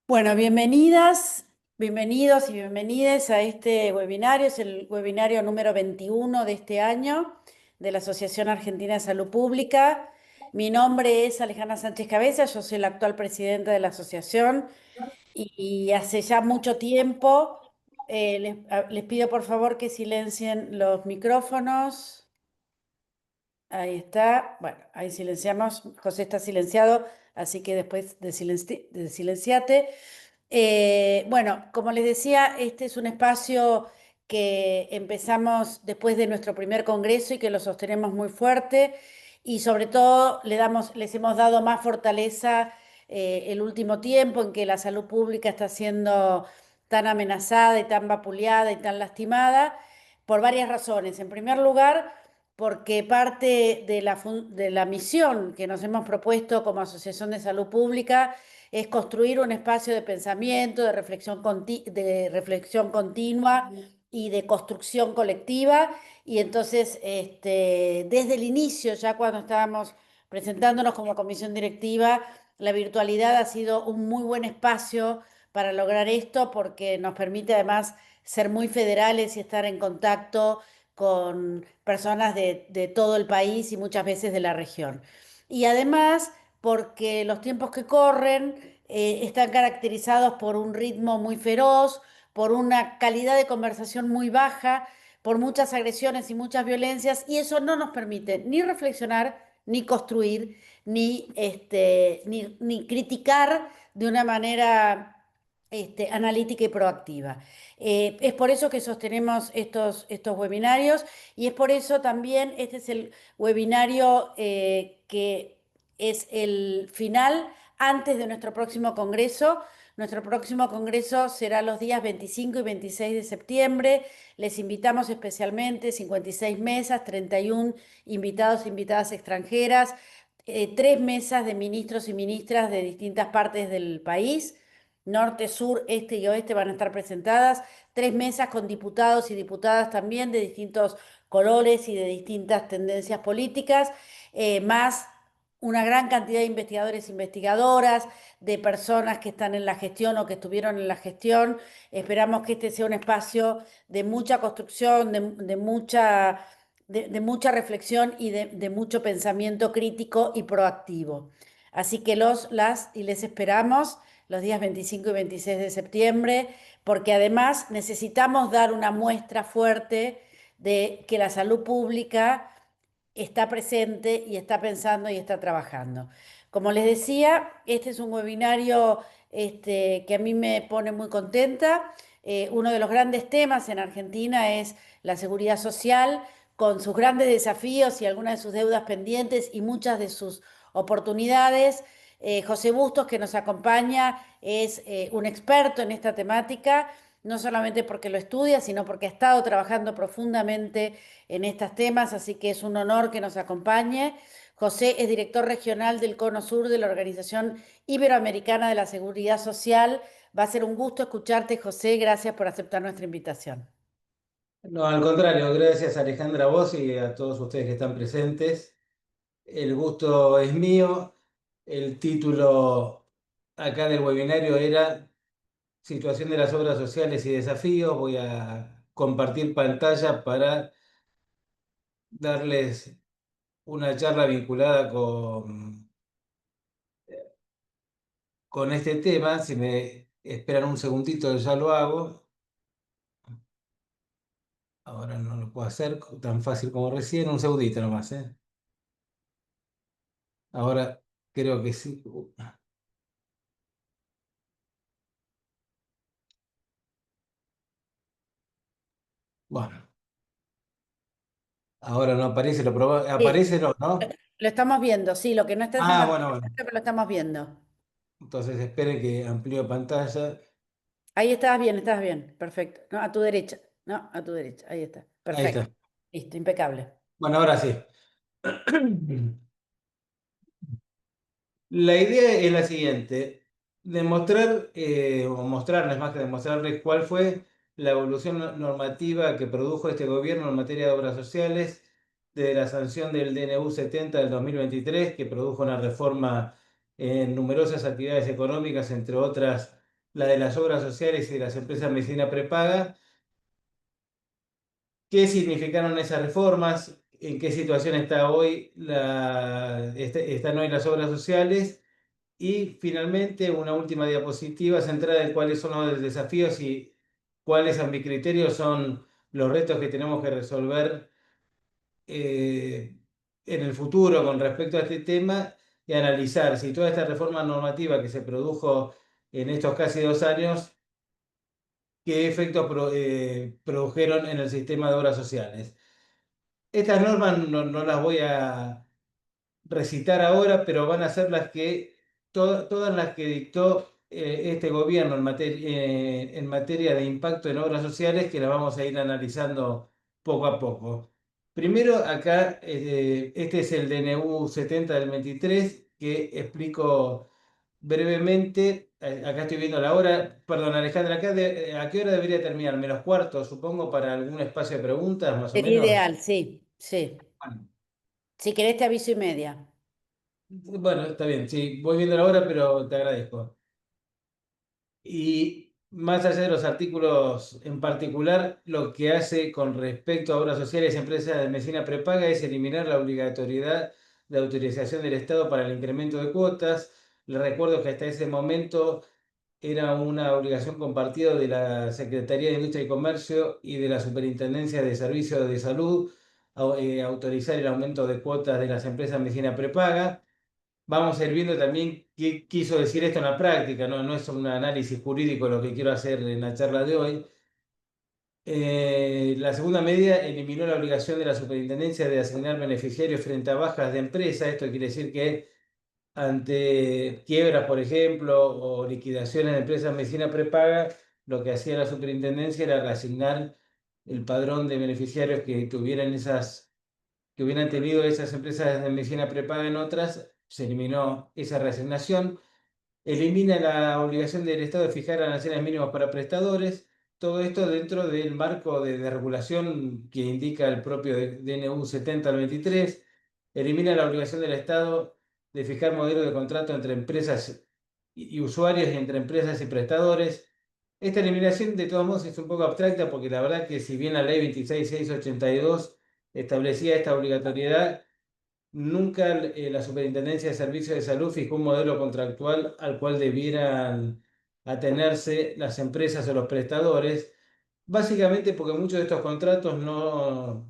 Bueno, bienvenidas, bienvenidos y bienvenidas a este webinario. Es el webinario número 21 de este año de la Asociación Argentina de Salud Pública. Mi nombre es Alejandra Sánchez Cabeza, yo soy la actual presidenta de la asociación y hace ya mucho tiempo les pido por favor que silencien los micrófonos. Ahí está. Bueno, ahí silenciamos. José está silenciado, así que después de silenciate. Bueno, como les decía, este es un espacio que empezamos después de nuestro primer congreso y que lo sostenemos muy fuerte y sobre todo les hemos dado más fortaleza el último tiempo en que la salud pública está siendo tan amenazada y tan vapuleada y tan lastimada por varias razones. En primer lugar, porque parte de la misión que nos hemos propuesto como Asociación de Salud Pública es construir un espacio de pensamiento, de reflexión continua y de construcción colectiva. Y entonces, desde el inicio, ya cuando estábamos presentándonos como comisión directiva, la virtualidad ha sido un muy buen espacio para lograr esto porque nos permite además ser muy federales y estar en contacto con personas de todo el país y muchas veces de la región. Y además porque los tiempos que corren están caracterizados por un ritmo muy feroz, por una calidad de conversación muy baja, por muchas agresiones y muchas violencias, y eso no nos permite ni reflexionar, ni construir, ni criticar de una manera analítica y proactiva. Es por eso que sostenemos estos webinarios y es por eso también este es el webinario que es el final antes de nuestro próximo congreso. Nuestro próximo congreso será los días 25 y 26 de septiembre. Les invitamos especialmente 56 mesas, 31 invitados e invitadas extranjeras, tres mesas de ministros y ministras de distintas partes del país. Norte, sur, este y oeste van a estar presentadas, tres mesas con diputados y diputadas también de distintos colores y de distintas tendencias políticas, más una gran cantidad de investigadores e investigadoras, de personas que están en la gestión o que estuvieron en la gestión. Esperamos que este sea un espacio de mucha construcción, de mucha reflexión y de mucho pensamiento crítico y proactivo. Así que y les esperamos los días 25 y 26 de septiembre, porque además necesitamos dar una muestra fuerte de que la salud pública está presente y está pensando y está trabajando. Como les decía, este es un webinario que a mí me pone muy contenta. Uno de los grandes temas en Argentina es la seguridad social, con sus grandes desafíos y algunas de sus deudas pendientes y muchas de sus oportunidades. José Bustos, que nos acompaña, es un experto en esta temática, no solamente porque lo estudia, sino porque ha estado trabajando profundamente en estos temas, así que es un honor que nos acompañe. José es director regional del Cono Sur de la Organización Iberoamericana de la Seguridad Social. Va a ser un gusto escucharte, José. Gracias por aceptar nuestra invitación. No, al contrario, gracias Alejandra a vos y a todos ustedes que están presentes. El gusto es mío. El título acá del webinario era Situación de las obras sociales y desafíos. Voy a compartir pantalla para darles una charla vinculada con este tema. Si me esperan un segundito, ya lo hago. Ahora no lo puedo hacer tan fácil como recién. Un segundito nomás, ¿eh? Ahora creo que sí. Bueno. Ahora no aparece, Sí, aparece, no, ¿no? lo estamos viendo, sí, lo que no está es en Ah, la bueno, pantalla, bueno. pero lo estamos viendo. Entonces esperen que amplío pantalla. Ahí estabas bien, perfecto. No, a tu derecha, no, a tu derecha, ahí está, Ahí perfecto. está. Listo, impecable. Bueno, ahora sí. La idea es la siguiente, demostrar, o mostrarles más que demostrarles cuál fue la evolución normativa que produjo este gobierno en materia de obras sociales, de la sanción del DNU 70 del 2023, que produjo una reforma en numerosas actividades económicas, entre otras la de las obras sociales y de las empresas de medicina prepaga. ¿Qué significaron esas reformas? ¿En qué situación está hoy están hoy las obras sociales? Y finalmente, una última diapositiva centrada en cuáles son los desafíos y cuáles a mi criterio son los retos que tenemos que resolver eh, en el futuro con respecto a este tema y analizar si toda esta reforma normativa que se produjo en estos casi 2 años, qué efectos produjeron en el sistema de obras sociales. Estas normas no las voy a recitar ahora, pero van a ser las que, todas las que dictó este gobierno en materia de impacto en obras sociales, que las vamos a ir analizando poco a poco. Primero, acá, este es el DNU 70 del 23, que explico brevemente. Acá estoy viendo la hora. Perdón, Alejandra, ¿a qué hora debería terminar? ¿Menos cuarto, supongo, para algún espacio de preguntas, más o Sería menos? ideal, sí, sí. Bueno. Si querés te aviso y media. Bueno, está bien, sí, voy viendo la hora, pero te agradezco. Y más allá de los artículos en particular, lo que hace con respecto a obras sociales y empresas de medicina prepaga es eliminar la obligatoriedad de autorización del Estado para el incremento de cuotas. Les recuerdo que hasta ese momento era una obligación compartida de la Secretaría de Industria y Comercio y de la Superintendencia de Servicios de Salud autorizar el aumento de cuotas de las empresas de medicina prepaga. Vamos a ir viendo también qué quiso decir esto en la práctica, ¿no? No es un análisis jurídico lo que quiero hacer en la charla de hoy. La segunda medida eliminó la obligación de la superintendencia de asignar beneficiarios frente a bajas de empresa. Esto quiere decir que ante quiebras, por ejemplo, o liquidaciones de empresas de medicina prepaga, lo que hacía la superintendencia era reasignar el padrón de beneficiarios que hubieran tenido esas empresas de medicina prepaga en otras. Se eliminó esa reasignación. Elimina la obligación del Estado de fijar aranceles mínimos para prestadores. Todo esto dentro del marco de regulación que indica el propio DNU 70 al 23. Elimina la obligación del Estado de fijar modelos de contrato entre empresas y usuarios y entre empresas y prestadores. Esta eliminación, de todos modos, es un poco abstracta porque la verdad que si bien la ley 26682 establecía esta obligatoriedad, nunca la Superintendencia de Servicios de Salud fijó un modelo contractual al cual debieran atenerse las empresas o los prestadores, básicamente porque muchos de estos contratos no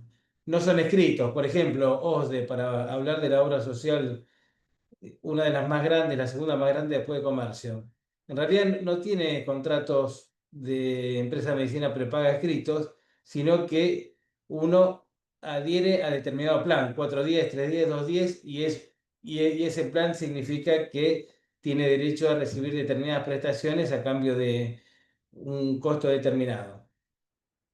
son escritos. Por ejemplo, OSDE, para hablar de la obra social, una de las más grandes, la segunda más grande después de comercio. En realidad no tiene contratos de empresa de medicina prepaga escritos, sino que uno adhiere a determinado plan, 4 días, 3 días, 2 días, y ese plan significa que tiene derecho a recibir determinadas prestaciones a cambio de un costo determinado.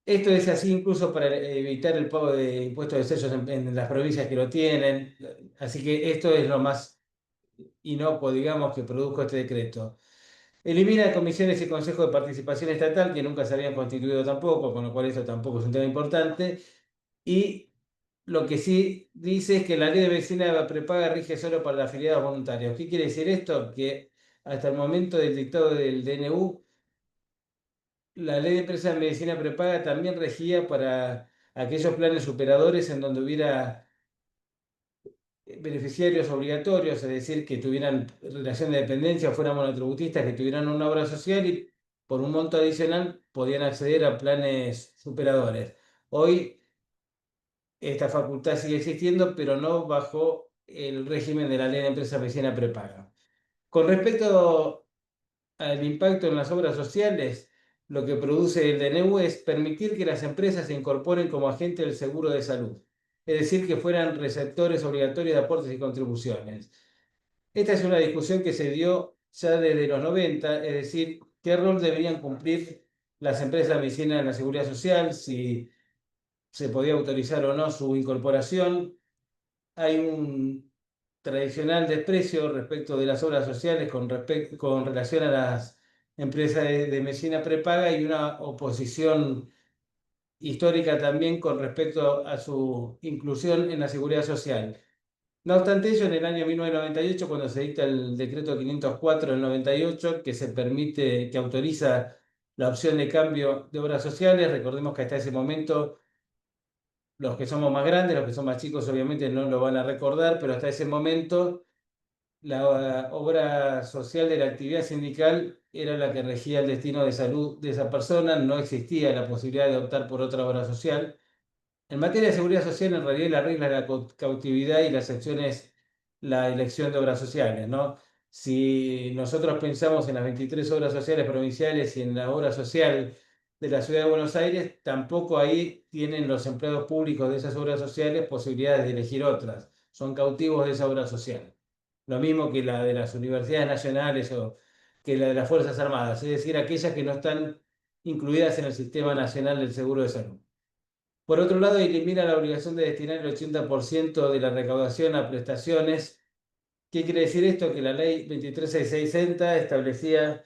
Esto es así incluso para evitar el pago de impuestos de sellos en las provincias que lo tienen. Así que esto es lo más inocuo, digamos, que produjo este decreto. Elimina comisiones y consejos de participación estatal que nunca se habían constituido tampoco, con lo cual esto tampoco es un tema importante. Y lo que sí dice es que la ley de medicina prepaga rige solo para los afiliados voluntarios. ¿Qué quiere decir esto? Que hasta el momento del dictado del DNU, la ley de empresas de medicina prepaga también regía para aquellos planes superadores en donde hubiera beneficiarios obligatorios, es decir, que tuvieran relación de dependencia o fueran monotributistas, que tuvieran una obra social y por un monto adicional podían acceder a planes superadores. Hoy esta facultad sigue existiendo, pero no bajo el régimen de la ley de empresa vecina prepaga. Con respecto al impacto en las obras sociales, lo que produce el DNU es permitir que las empresas se incorporen como agentes del seguro de salud, es decir, que fueran receptores obligatorios de aportes y contribuciones. Esta es una discusión que se dio ya desde los 90, es decir, qué rol deberían cumplir las empresas de medicina en la seguridad social, si se podía autorizar o no su incorporación. Hay un tradicional desprecio respecto de las obras sociales con relación a las empresas de medicina prepaga y una oposición histórica también con respecto a su inclusión en la seguridad social. No obstante ello, en el año 1998, cuando se dicta el decreto 504 del 98, que se permite, que autoriza la opción de cambio de obras sociales, recordemos que hasta ese momento los que somos más grandes, los que son más chicos obviamente no lo van a recordar, pero hasta ese momento la obra social de la actividad sindical era la que regía el destino de salud de esa persona, no existía la posibilidad de optar por otra obra social. En materia de seguridad social, en realidad la regla es la cautividad y la excepción es la elección de obras sociales, ¿no? Si nosotros pensamos en las 23 obras sociales provinciales y en la obra social de la Ciudad de Buenos Aires, tampoco ahí tienen los empleados públicos de esas obras sociales posibilidades de elegir otras. Son cautivos de esa obra social. Lo mismo que la de las universidades nacionales o que la de las Fuerzas Armadas, es decir, aquellas que no están incluidas en el Sistema Nacional del Seguro de Salud. Por otro lado, elimina la obligación de destinar el 80% de la recaudación a prestaciones. ¿Qué quiere decir esto? Que la ley 23660 establecía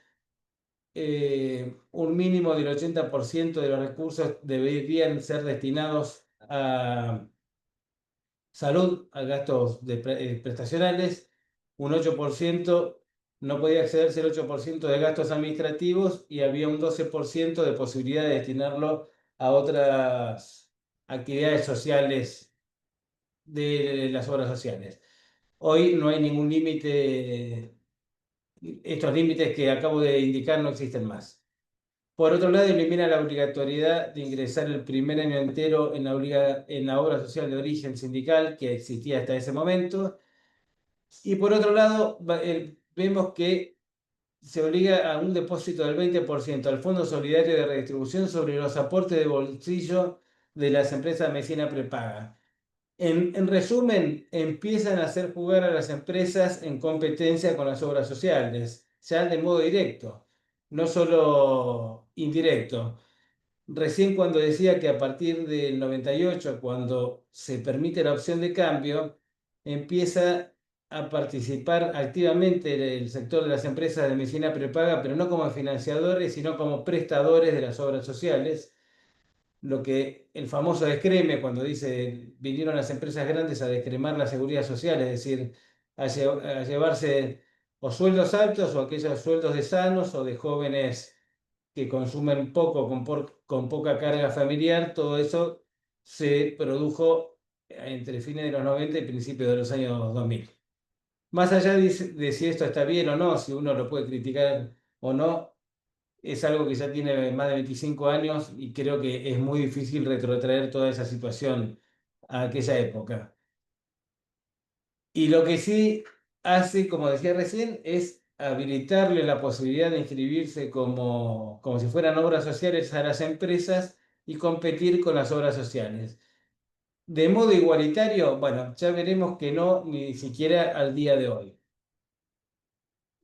un mínimo del 80% de los recursos deberían ser destinados a salud, a gastos prestacionales, un 8% no podía accederse el 8% de gastos administrativos y había un 12% de posibilidad de destinarlo a otras actividades sociales de las obras sociales. Hoy no hay ningún límite, estos límites que acabo de indicar no existen más. Por otro lado, elimina la obligatoriedad de ingresar el primer año entero en en la obra social de origen sindical que existía hasta ese momento. Y por otro lado, vemos que se obliga a un depósito del 20% al Fondo Solidario de Redistribución sobre los aportes de bolsillo de las empresas de medicina prepaga. En resumen, empiezan a hacer jugar a las empresas en competencia con las obras sociales, ya de modo directo, no solo indirecto. Recién cuando decía que a partir del 98, cuando se permite la opción de cambio, empieza a participar activamente el sector de las empresas de medicina prepaga, pero no como financiadores, sino como prestadores de las obras sociales, lo que el famoso descreme, cuando dice vinieron las empresas grandes a descremar la seguridad social, es decir, a llevarse o sueldos altos o aquellos sueldos de sanos o de jóvenes que consumen poco con poca carga familiar, todo eso se produjo entre fines de los 90 y principios de los años 2000. Más allá de si esto está bien o no, si uno lo puede criticar o no, es algo que ya tiene más de 25 años y creo que es muy difícil retrotraer toda esa situación a aquella época. Y lo que sí hace, como decía recién, es habilitarle la posibilidad de inscribirse como si fueran obras sociales a las empresas y competir con las obras sociales. De modo igualitario, bueno, ya veremos que no, ni siquiera al día de hoy.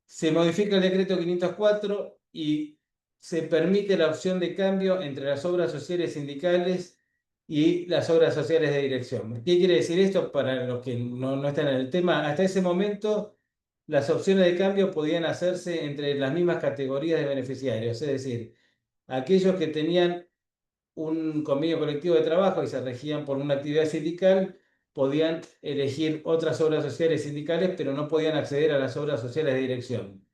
Se modifica el decreto 504 y se permite la opción de cambio entre las obras sociales sindicales y las obras sociales de dirección. ¿Qué quiere decir esto para los que no están en el tema? Hasta ese momento, las opciones de cambio podían hacerse entre las mismas categorías de beneficiarios, es decir, aquellos que tenían un convenio colectivo de trabajo y se regían por una actividad sindical, podían elegir otras obras sociales sindicales, pero no podían acceder a las obras sociales de dirección.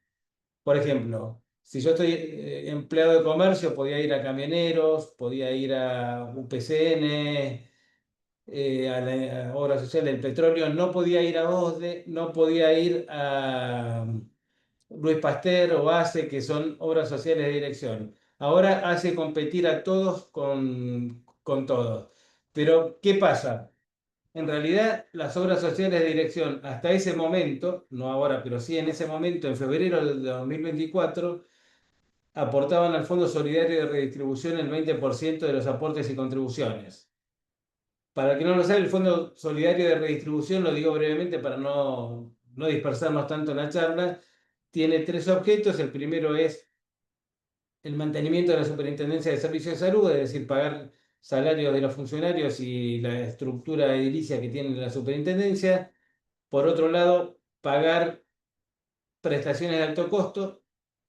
Por ejemplo, si yo estoy empleado de comercio, podía ir a camioneros, podía ir a UPCN, a la obra social del petróleo, no podía ir a OSDE, no podía ir a Luis Pasteur o ACE, que son obras sociales de dirección. Ahora hace competir a todos con todos. Pero, ¿qué pasa? En realidad, las obras sociales de dirección hasta ese momento, no ahora, pero sí en ese momento, en febrero del 2024, aportaban al Fondo Solidario de Redistribución el 20% de los aportes y contribuciones. Para el que no lo sabe, el Fondo Solidario de Redistribución, lo digo brevemente para no dispersarnos tanto en la charla, tiene tres objetos. El primero es el mantenimiento de la Superintendencia de Servicios de Salud, es decir, pagar salarios de los funcionarios y la estructura edilicia que tiene la superintendencia. Por otro lado, pagar prestaciones de alto costo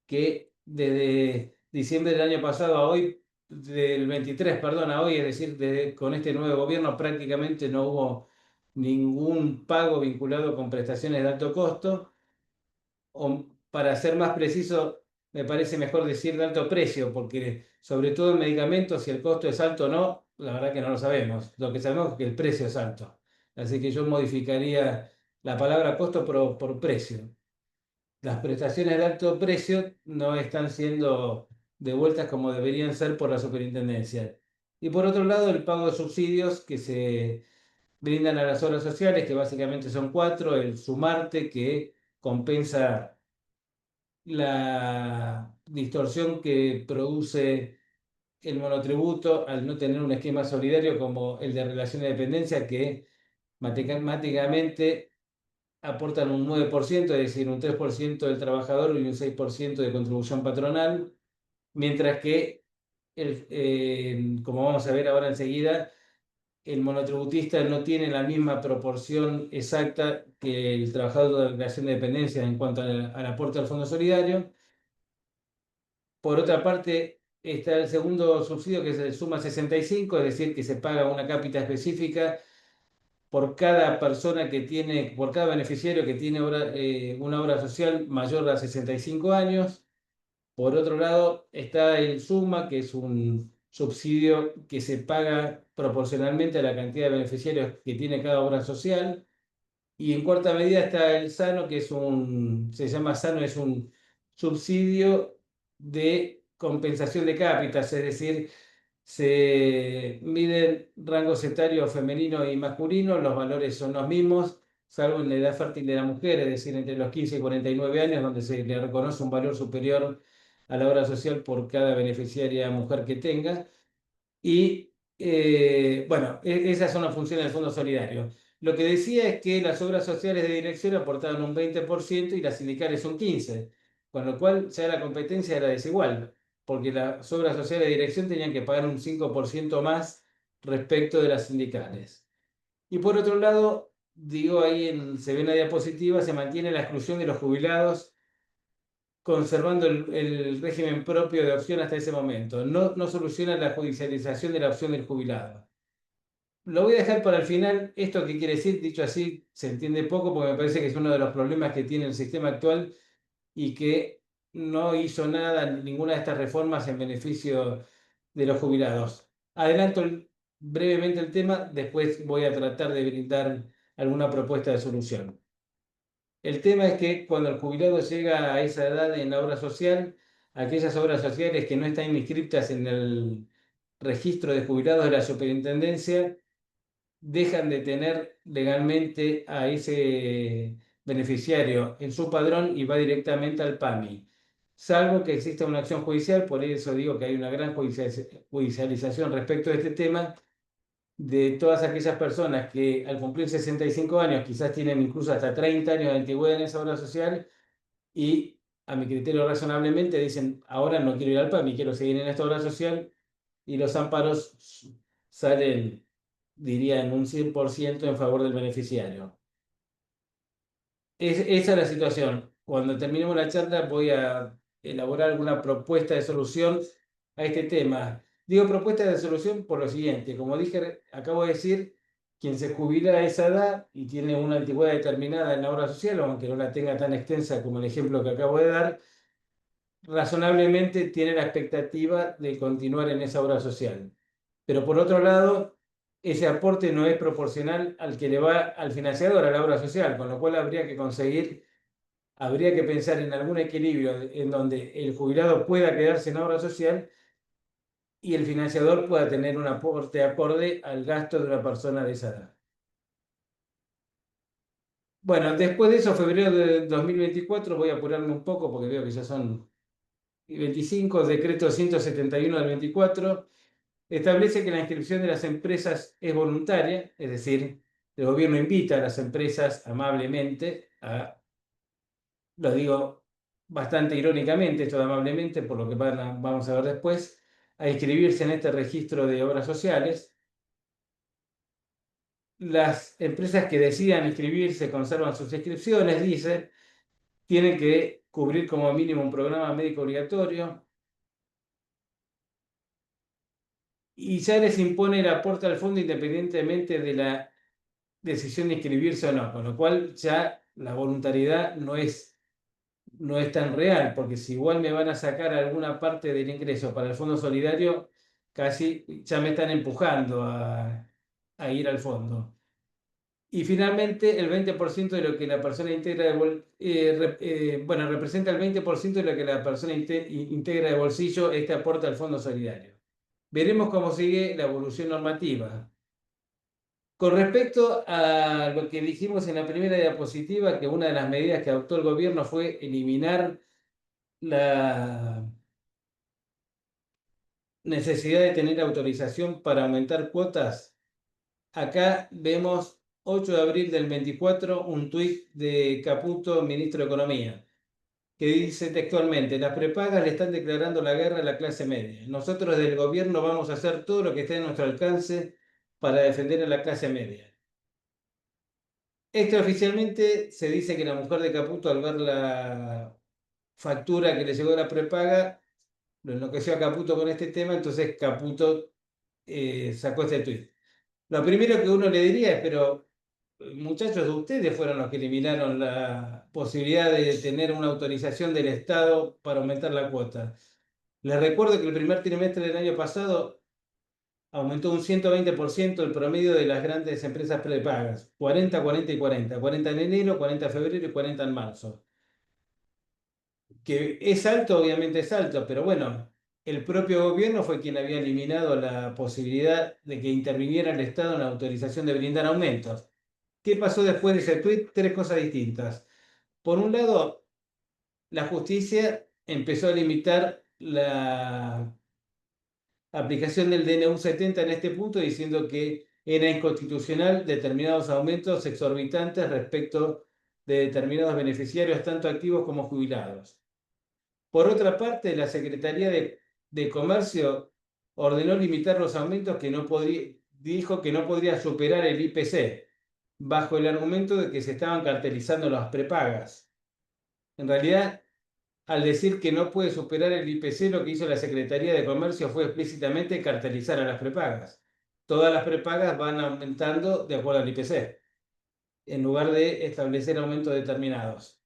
que desde diciembre del año pasado a hoy, del 23, perdón, a hoy, es decir, con este nuevo gobierno prácticamente no hubo ningún pago vinculado con prestaciones de alto costo, o para ser más preciso, me parece mejor decir de alto precio, porque sobre todo en medicamentos, si el costo es alto o no, la verdad que no lo sabemos. Lo que sabemos es que el precio es alto. Así que yo modificaría la palabra costo por precio. Las prestaciones de alto precio no están siendo devueltas como deberían ser por la superintendencia. Y por otro lado, el pago de subsidios que se brindan a las obras sociales, que básicamente son cuatro: el Sumarte, que compensa la distorsión que produce el monotributo al no tener un esquema solidario como el de relación de dependencia, que matemáticamente aportan un 9%, es decir, un 3% del trabajador y un 6% de contribución patronal, mientras que, como vamos a ver ahora enseguida, el monotributista no tiene la misma proporción exacta que el trabajador de relación de dependencia en cuanto al aporte al Fondo Solidario. Por otra parte, está el segundo subsidio, que es el Suma 65, es decir, que se paga una cápita específica por cada persona que tiene, por cada beneficiario que tiene una obra social mayor a 65 años. Por otro lado, está el SUMA, que es un subsidio que se paga proporcionalmente a la cantidad de beneficiarios que tiene cada obra social. Y en cuarta medida está el SANO, que se llama SANO, es un subsidio de compensación de cápitas, es decir, se miden rangos etarios femenino y masculino, los valores son los mismos, salvo en la edad fértil de la mujer, es decir, entre los 15 y 49 años, donde se le reconoce un valor superior a la obra social por cada beneficiaria mujer que tenga. Y bueno, esas son las funciones del Fondo Solidario. Lo que decía es que las obras sociales de dirección aportaban un 20% y las sindicales un 15%, con lo cual ya la competencia era desigual, porque las obras sociales de dirección tenían que pagar un 5% más respecto de las sindicales. Y por otro lado, digo ahí, se ve en la diapositiva, se mantiene la exclusión de los jubilados, conservando el régimen propio de opción hasta ese momento. No soluciona la judicialización de la opción del jubilado. Lo voy a dejar para el final. ¿Esto qué quiere decir? Dicho así, se entiende poco, porque me parece que es uno de los problemas que tiene el sistema actual y que no hizo nada, ninguna de estas reformas en beneficio de los jubilados. Adelanto brevemente el tema, después voy a tratar de brindar alguna propuesta de solución. El tema es que cuando el jubilado llega a esa edad en la obra social, aquellas obras sociales que no están inscritas en el registro de jubilados de la superintendencia dejan de tener legalmente a ese beneficiario en su padrón y va directamente al PAMI. Salvo que exista una acción judicial, por eso digo que hay una gran judicialización respecto a este tema, de todas aquellas personas que al cumplir 65 años quizás tienen incluso hasta 30 años de antigüedad en esa obra social y, a mi criterio razonablemente, dicen: ahora no quiero ir al PAMI, quiero seguir en esta obra social, y los amparos salen, diría, en un 100% en favor del beneficiario. Esa es la situación. Cuando terminemos la charla voy a elaborar alguna propuesta de solución a este tema. Digo propuesta de solución por lo siguiente: como dije, acabo de decir, quien se jubila a esa edad y tiene una antigüedad determinada en la obra social, aunque no la tenga tan extensa como el ejemplo que acabo de dar, razonablemente tiene la expectativa de continuar en esa obra social. Pero por otro lado, ese aporte no es proporcional al que le va al financiador, a la obra social, con lo cual habría que pensar en algún equilibrio en donde el jubilado pueda quedarse en obra social y el financiador pueda tener un aporte acorde al gasto de una persona de esa edad. Bueno, después de eso, febrero de 2024, voy a apurarme un poco porque veo que ya son 25, decreto 171 del 24, establece que la inscripción de las empresas es voluntaria, es decir, el gobierno invita a las empresas amablemente lo digo bastante irónicamente, esto de amablemente, por lo que vamos a ver después, a inscribirse en este registro de obras sociales. Las empresas que decidan inscribirse conservan sus inscripciones, dice, tienen que cubrir como mínimo un programa médico obligatorio y ya les impone el aporte al fondo independientemente de la decisión de inscribirse o no, con lo cual ya la voluntariedad no es tan real, porque si igual me van a sacar alguna parte del ingreso para el fondo solidario, casi ya me están empujando a ir al fondo. Y finalmente, el 20% de lo que la persona integra bueno, representa el 20% de lo que la persona integra de bolsillo este aporte al fondo solidario. Veremos cómo sigue la evolución normativa. Con respecto a lo que dijimos en la primera diapositiva, que una de las medidas que adoptó el gobierno fue eliminar la necesidad de tener autorización para aumentar cuotas. Acá vemos 8 de abril del 24 un tuit de Caputo, ministro de Economía, que dice textualmente: las prepagas le están declarando la guerra a la clase media. Nosotros del gobierno vamos a hacer todo lo que esté a nuestro alcance para defender a la clase media. Extraoficialmente se dice que la mujer de Caputo, al ver la factura que le llegó de la prepaga, lo enloqueció a Caputo con este tema, entonces Caputo sacó este tuit. Lo primero que uno le diría es, pero muchachos, ustedes fueron los que eliminaron la posibilidad de tener una autorización del Estado para aumentar la cuota. Les recuerdo que el primer trimestre del año pasado aumentó un 120% el promedio de las grandes empresas prepagas: 40, 40 y 40. 40 en enero, 40 en febrero y 40 en marzo. Que es alto, obviamente es alto, pero bueno, el propio gobierno fue quien había eliminado la posibilidad de que interviniera el Estado en la autorización de brindar aumentos. ¿Qué pasó después de ese tuit? Tres cosas distintas. Por un lado, la justicia empezó a limitar la aplicación del DNU 70 en este punto, diciendo que era inconstitucional determinados aumentos exorbitantes respecto de determinados beneficiarios, tanto activos como jubilados. Por otra parte, la Secretaría de Comercio ordenó limitar los aumentos que no podía, dijo que no podría superar el IPC, bajo el argumento de que se estaban cartelizando las prepagas. En realidad, al decir que no puede superar el IPC, lo que hizo la Secretaría de Comercio fue explícitamente cartelizar a las prepagas. Todas las prepagas van aumentando de acuerdo al IPC, en lugar de establecer aumentos determinados.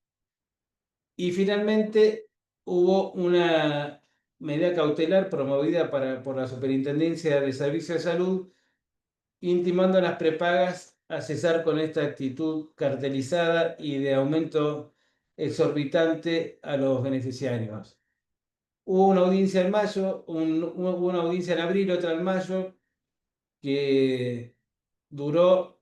Y finalmente hubo una medida cautelar promovida por la Superintendencia de Servicios de Salud, intimando a las prepagas a cesar con esta actitud cartelizada y de aumento exorbitante a los beneficiarios. Hubo una audiencia en mayo, hubo una audiencia en abril, otra en mayo, que duró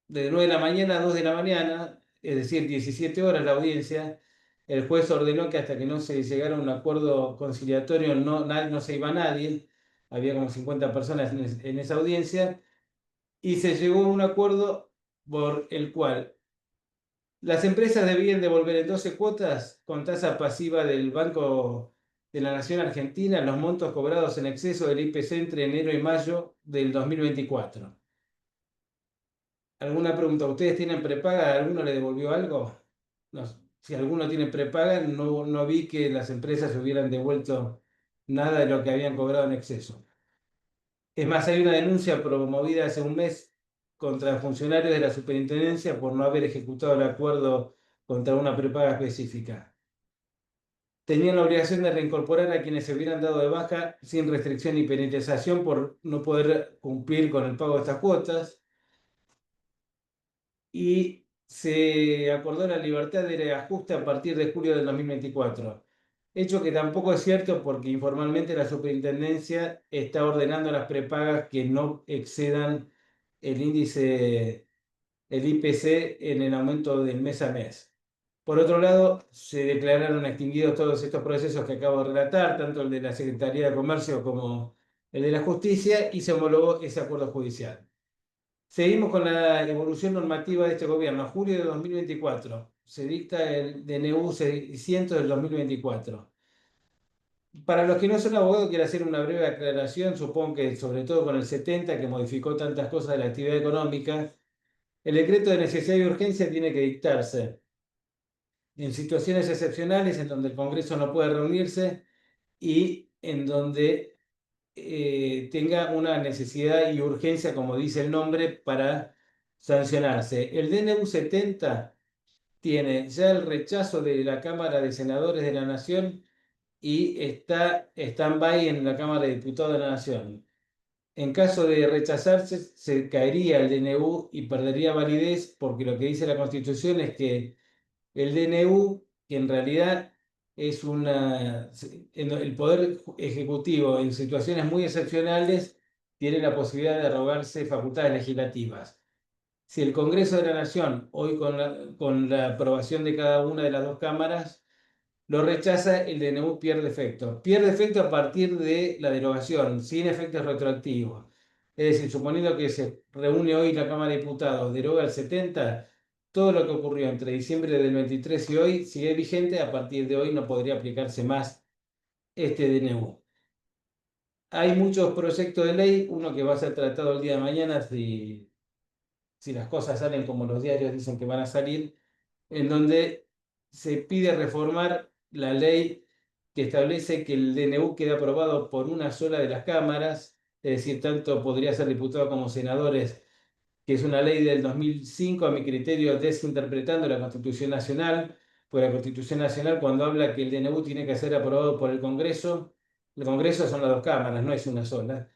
de 9 de la mañana a 2 de la mañana, es decir, 17 horas la audiencia. El juez ordenó que hasta que no se llegara a un acuerdo conciliatorio no se iba nadie. Había como 50 personas en esa audiencia y se llegó a un acuerdo por el cual las empresas debían devolver en 12 cuotas con tasa pasiva del Banco de la Nación Argentina los montos cobrados en exceso del IPC entre enero y mayo del 2024. ¿Alguna pregunta? ¿Ustedes tienen prepaga? ¿Alguno le devolvió algo? No, si alguno tiene prepaga, no vi que las empresas hubieran devuelto nada de lo que habían cobrado en exceso. Es más, hay una denuncia promovida hace un mes contra funcionarios de la superintendencia por no haber ejecutado el acuerdo contra una prepaga específica. Tenían la obligación de reincorporar a quienes se hubieran dado de baja sin restricción ni penalización por no poder cumplir con el pago de estas cuotas. Y se acordó la libertad de ajuste a partir de julio del 2024. Hecho que tampoco es cierto, porque informalmente la superintendencia está ordenando a las prepagas que no excedan el índice, el IPC, en el aumento del mes a mes. Por otro lado, se declararon extinguidos todos estos procesos que acabo de relatar, tanto el de la Secretaría de Comercio como el de la Justicia, y se homologó ese acuerdo judicial. Seguimos con la evolución normativa de este gobierno. A julio de 2024 se dicta el DNU 600 del 2024. Para los que no son abogados, quiero hacer una breve aclaración. Supongo que sobre todo con el 70, que modificó tantas cosas de la actividad económica, el decreto de necesidad y urgencia tiene que dictarse en situaciones excepcionales en donde el Congreso no puede reunirse y en donde tenga una necesidad y urgencia, como dice el nombre, para sancionarse. El DNU 70 tiene ya el rechazo de la Cámara de Senadores de la Nación y está stand-by en la Cámara de Diputados de la Nación. En caso de rechazarse, se caería el DNU y perdería validez porque lo que dice la Constitución es que el DNU, que en realidad es el Poder Ejecutivo en situaciones muy excepcionales, tiene la posibilidad de arrogarse facultades legislativas. Si el Congreso de la Nación, hoy con la aprobación de cada una de las dos cámaras, lo rechaza, el DNU pierde efecto. Pierde efecto a partir de la derogación, sin efectos retroactivos. Es decir, suponiendo que se reúne hoy la Cámara de Diputados, deroga el 70, todo lo que ocurrió entre diciembre del 23 y hoy sigue vigente, a partir de hoy no podría aplicarse más este DNU. Hay muchos proyectos de ley, uno que va a ser tratado el día de mañana, si las cosas salen como los diarios dicen que van a salir, en donde se pide reformar la ley que establece que el DNU queda aprobado por una sola de las cámaras, es decir, tanto podría ser diputado como senadores, que es una ley del 2005, a mi criterio, desinterpretando la Constitución Nacional, pues la Constitución Nacional cuando habla que el DNU tiene que ser aprobado por el Congreso son las dos cámaras, no es una sola.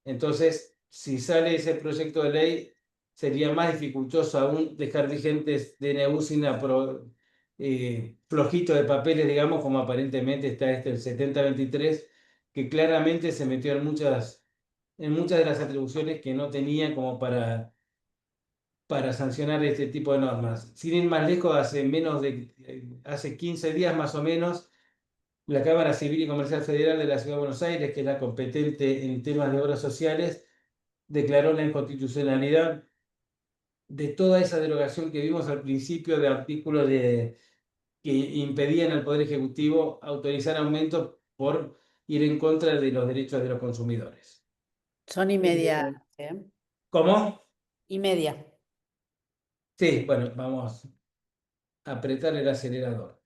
Entonces, si sale ese proyecto de ley, sería más dificultoso aún dejar vigentes DNU sin flojito de papeles, digamos, como aparentemente está el 7023, que claramente se metió en muchas de las atribuciones que no tenía como para sancionar este tipo de normas. Sin ir más lejos, hace 15 días más o menos, la Cámara Civil y Comercial Federal de la Ciudad de Buenos Aires, que es la competente en temas de obras sociales, declaró la inconstitucionalidad de toda esa derogación que vimos al principio de artículos que impedían al Poder Ejecutivo autorizar aumentos por ir en contra de los derechos de los consumidores. Son y media, Eh, ¿eh? ¿Cómo? Y media. Sí, bueno, vamos a apretar el acelerador.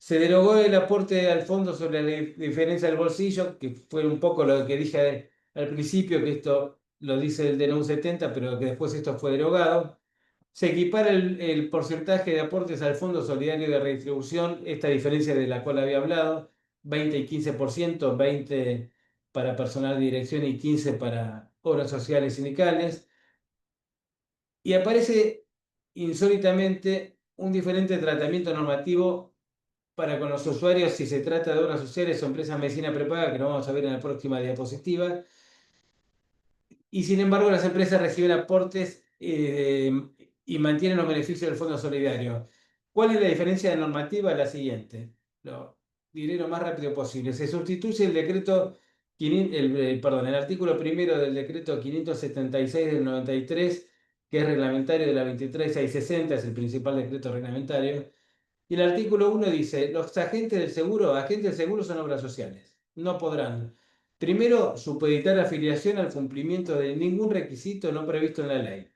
Se derogó el aporte al fondo sobre la diferencia del bolsillo, que fue un poco lo que dije al principio, que esto lo dice el DNU 70, pero que después esto fue derogado. Se equipara el porcentaje de aportes al Fondo Solidario de Redistribución, esta diferencia de la cual había hablado, 20 y 15%, 20 para personal de dirección y 15 para obras sociales sindicales. Y aparece insólitamente un diferente tratamiento normativo para con los usuarios si se trata de obras sociales o empresas de medicina prepaga, que lo vamos a ver en la próxima diapositiva. Y sin embargo, las empresas reciben aportes y mantienen los beneficios del Fondo Solidario. ¿Cuál es la diferencia de normativa? La siguiente. Lo diré lo más rápido posible. Se sustituye el decreto, el artículo primero del decreto 576 del 93, que es reglamentario de la 23660, es el principal decreto reglamentario. Y el artículo 1 dice, los agentes del seguro son obras sociales. No podrán, primero, supeditar afiliación al cumplimiento de ningún requisito no previsto en la ley.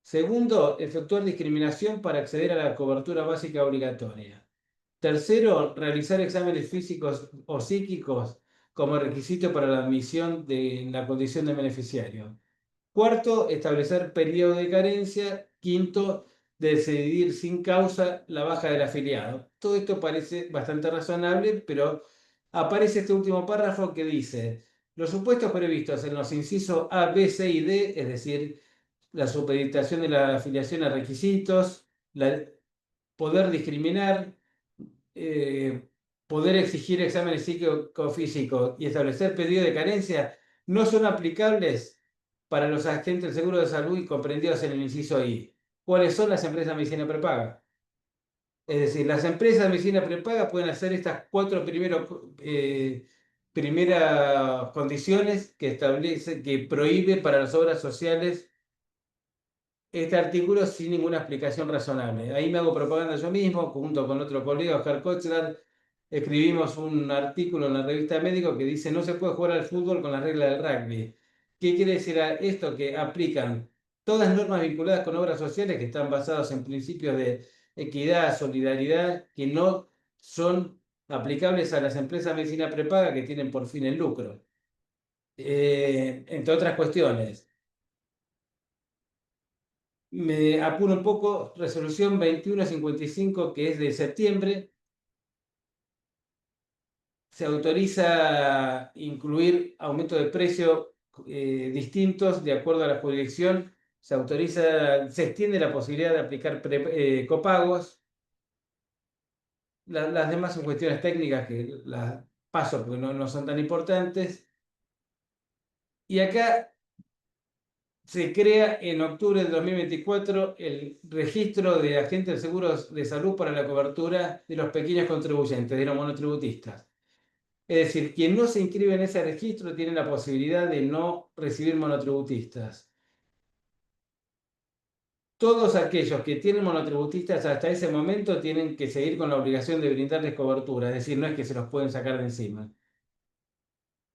Segundo, efectuar discriminación para acceder a la cobertura básica obligatoria. Tercero, realizar exámenes físicos o psíquicos como requisito para la admisión de la condición de beneficiario. Cuarto, establecer periodo de carencia. Quinto, decidir sin causa la baja del afiliado. Todo esto parece bastante razonable, pero aparece este último párrafo que dice, los supuestos previstos en los incisos A, B, C y D, es decir, la supeditación de la afiliación a requisitos, poder discriminar, eh, poder exigir exámenes psicofísicos y establecer pedido de carencia, no son aplicables para los agentes del seguro de salud y comprendidos en el inciso I. ¿Cuáles son las empresas de medicina prepaga? Es decir, las empresas de medicina prepaga pueden hacer estas cuatro primeras condiciones que establece, que prohíbe para las obras sociales este artículo sin ninguna explicación razonable. Ahí me hago propaganda yo mismo, junto con otro colega, Oscar Kochler, escribimos un artículo en la revista Médico que dice no se puede jugar al fútbol con las reglas del rugby. ¿Qué quiere decir esto? Que aplican todas normas vinculadas con obras sociales que están basadas en principios de equidad, solidaridad, que no son aplicables a las empresas de medicina prepaga que tienen por fin el lucro. Entre otras cuestiones. Me apuro un poco, resolución 2155, que es de septiembre, se autoriza incluir aumentos de precio distintos de acuerdo a la jurisdicción, se extiende la posibilidad de aplicar copagos. Las demás son cuestiones técnicas que las paso porque no son tan importantes. Y acá se crea en octubre del 2024 el registro de agentes de seguros de salud para la cobertura de los pequeños contribuyentes, de los monotributistas. Es decir, quien no se inscribe en ese registro tiene la posibilidad de no recibir monotributistas. Todos aquellos que tienen monotributistas hasta ese momento tienen que seguir con la obligación de brindarles cobertura, es decir, no es que se los pueden sacar de encima.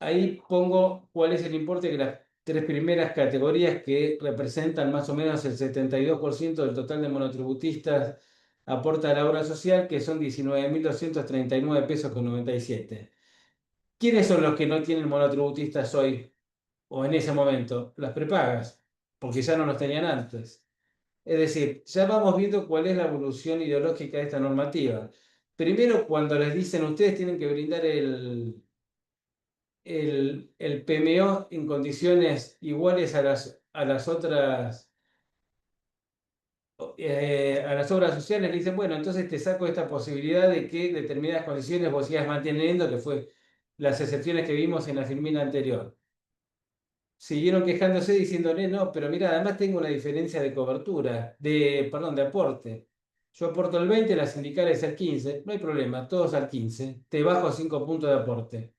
Ahí pongo cuál es el importe de las tres primeras categorías que representan más o menos el 72% del total de monotributistas aporta a la obra social, que son 19.239 pesos con 97. ¿Quiénes son los que no tienen monotributistas hoy o en ese momento? Las prepagas, porque ya no los tenían antes. Es decir, ya vamos viendo cuál es la evolución ideológica de esta normativa. Primero, cuando les dicen ustedes tienen que brindar el PMO en condiciones iguales a las obras sociales, le dicen, bueno, entonces te saco esta posibilidad de que determinadas condiciones vos sigas manteniendo, que fue las excepciones que vimos en la filmina anterior. Siguieron quejándose diciéndole, no, pero mira, además tengo una diferencia de cobertura, perdón, de aporte. Yo aporto el 20, la sindical es el 15, no hay problema, todos al 15, te bajo 5 puntos de aporte.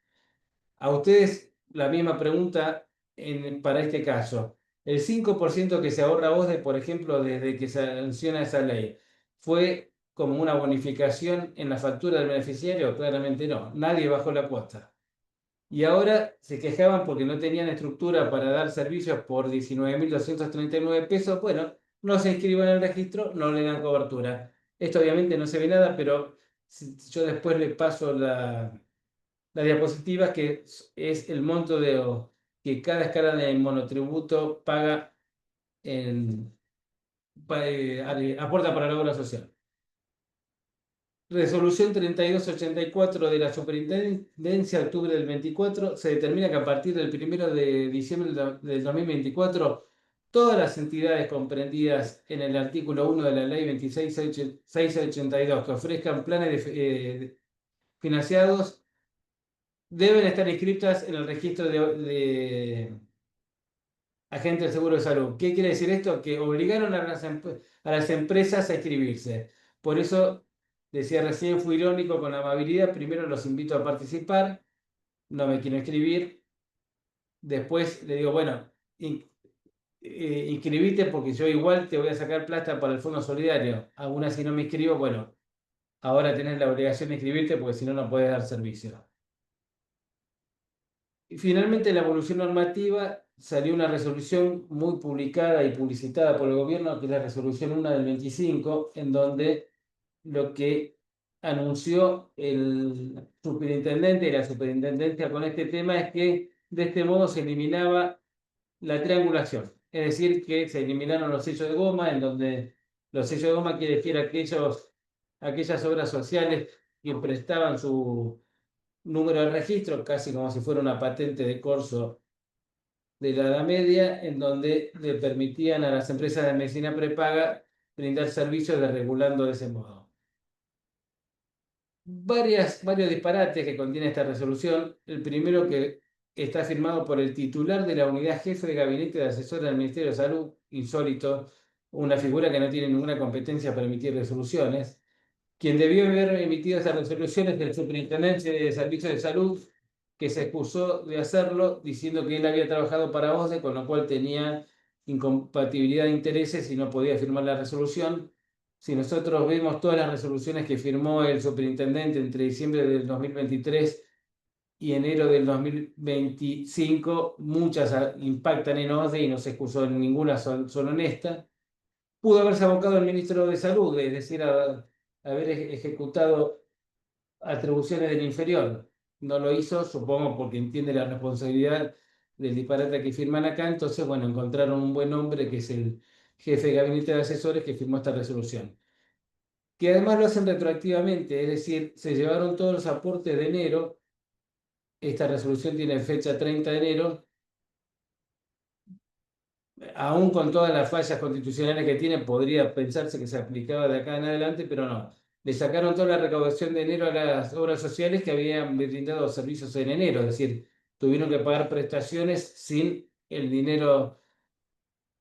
A ustedes la misma pregunta para este caso. El 5% que se ahorra vos, por ejemplo, desde que se sanciona esa ley, ¿fue como una bonificación en la factura del beneficiario? Claramente no, nadie bajó la cuota. Y ahora se quejaban porque no tenían estructura para dar servicios por 19.239 pesos. Bueno, no se inscriben en el registro, no le dan cobertura. Esto obviamente no se ve nada, pero yo después le paso la diapositiva, que es el monto que cada escala de monotributo paga aporta para la obra social. Resolución 3284 de la Superintendencia, octubre del 24, se determina que a partir del 1 de diciembre del 2024, todas las entidades comprendidas en el artículo 1 de la Ley 26.682 que ofrezcan planes financiados deben estar inscritas en el registro de agentes del seguro de salud. ¿Qué quiere decir esto? Que obligaron a las empresas a inscribirse. Por eso, decía recién, fui irónico con amabilidad. Primero los invito a participar, no me quiero inscribir. Después le digo, bueno, inscribite porque yo igual te voy a sacar plata para el Fondo Solidario. Aún así no me inscribo, bueno, ahora tenés la obligación de inscribirte porque si no, no puedes dar servicio. Y finalmente, la evolución normativa salió una resolución muy publicada y publicitada por el gobierno, que es la resolución 1 del 25, en donde lo que anunció el superintendente y la superintendencia con este tema es que de este modo se eliminaba la triangulación. Es decir, que se eliminaron los sellos de goma, en donde los sellos de goma quiere decir aquellas obras sociales que prestaban su número de registro, casi como si fuera una patente de corso de la Edad Media, en donde le permitían a las empresas de medicina prepaga brindar servicios desregulando de ese modo. Varios disparates que contiene esta resolución. El primero, que está firmado por el titular de la unidad jefe de gabinete de asesor del Ministerio de Salud, insólito, una figura que no tiene ninguna competencia para emitir resoluciones. Quien debió haber emitido esas resoluciones del Superintendente de Servicios de Salud, que se excusó de hacerlo diciendo que él había trabajado para OSDE, con lo cual tenía incompatibilidad de intereses y no podía firmar la resolución. Si nosotros vemos todas las resoluciones que firmó el superintendente entre diciembre del 2023 y enero del 2025, muchas impactan en OSDE y no se excusó en ninguna, son honestas. Pudo haberse abocado el ministro de Salud, es decir, haber ejecutado atribuciones del inferior. No lo hizo, supongo, porque entiende la responsabilidad del disparate que firman acá. Entonces, bueno, encontraron un buen hombre que es el jefe de gabinete de asesores que firmó esta resolución. Que además lo hacen retroactivamente, es decir, se llevaron todos los aportes de enero. Esta resolución tiene fecha 30 de enero, aún con todas las fallas constitucionales que tiene, podría pensarse que se aplicaba de acá en adelante, pero no. Le sacaron toda la recaudación de enero a las obras sociales que habían brindado servicios en enero, es decir, tuvieron que pagar prestaciones sin el dinero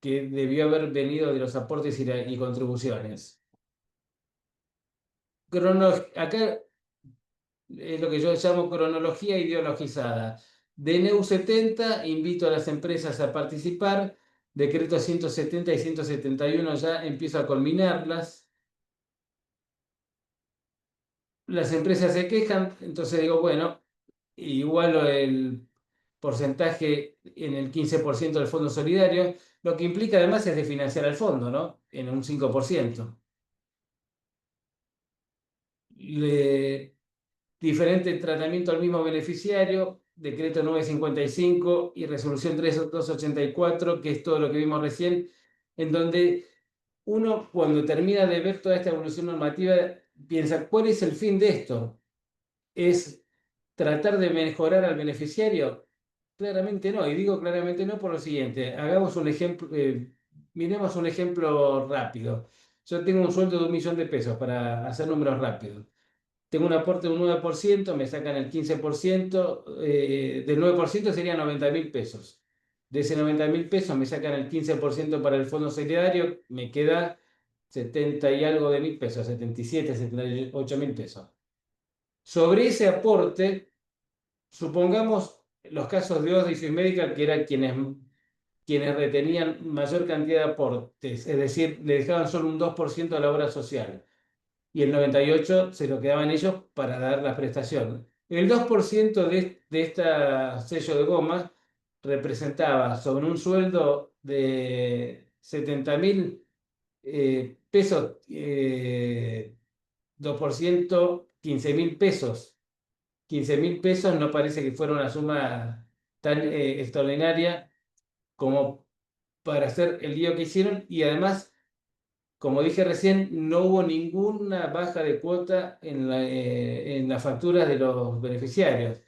que debió haber venido de los aportes y contribuciones. Acá es lo que yo llamo cronología ideologizada. DNU 70, invito a las empresas a participar. Decreto 170 y 171 ya empiezo a culminarlas. Las empresas se quejan, entonces digo, bueno, igualo el porcentaje en el 15% del fondo solidario, lo que implica además es de financiar al fondo, ¿no? En un 5%. Diferente tratamiento al mismo beneficiario, decreto 955 y resolución 3284, que es todo lo que vimos recién, en donde uno cuando termina de ver toda esta evolución normativa piensa, ¿cuál es el fin de esto? ¿Es tratar de mejorar al beneficiario? Claramente no, y digo claramente no por lo siguiente, hagamos un ejemplo, miremos un ejemplo rápido. Yo tengo un sueldo de 1.000.000 de pesos para hacer números rápidos. Tengo un aporte de un 9%, me sacan el 15%, del 9% serían 90.000 pesos. De ese 90.000 pesos me sacan el 15% para el fondo solidario, me queda 70 y algo de mil pesos, 77, 78.000 pesos. Sobre ese aporte, supongamos los casos de Odyssey Medical, que eran quienes retenían mayor cantidad de aportes, es decir, le dejaban solo un 2% a la obra social y el 98% se lo quedaban ellos para dar la prestación. El 2% de esta sello de goma representaba sobre un sueldo de 70.000 pesos, 2%, 15.000 pesos. 15.000 pesos no parece que fuera una suma tan extraordinaria como para hacer el lío que hicieron y además como dije recién, no hubo ninguna baja de cuota en las facturas de los beneficiarios.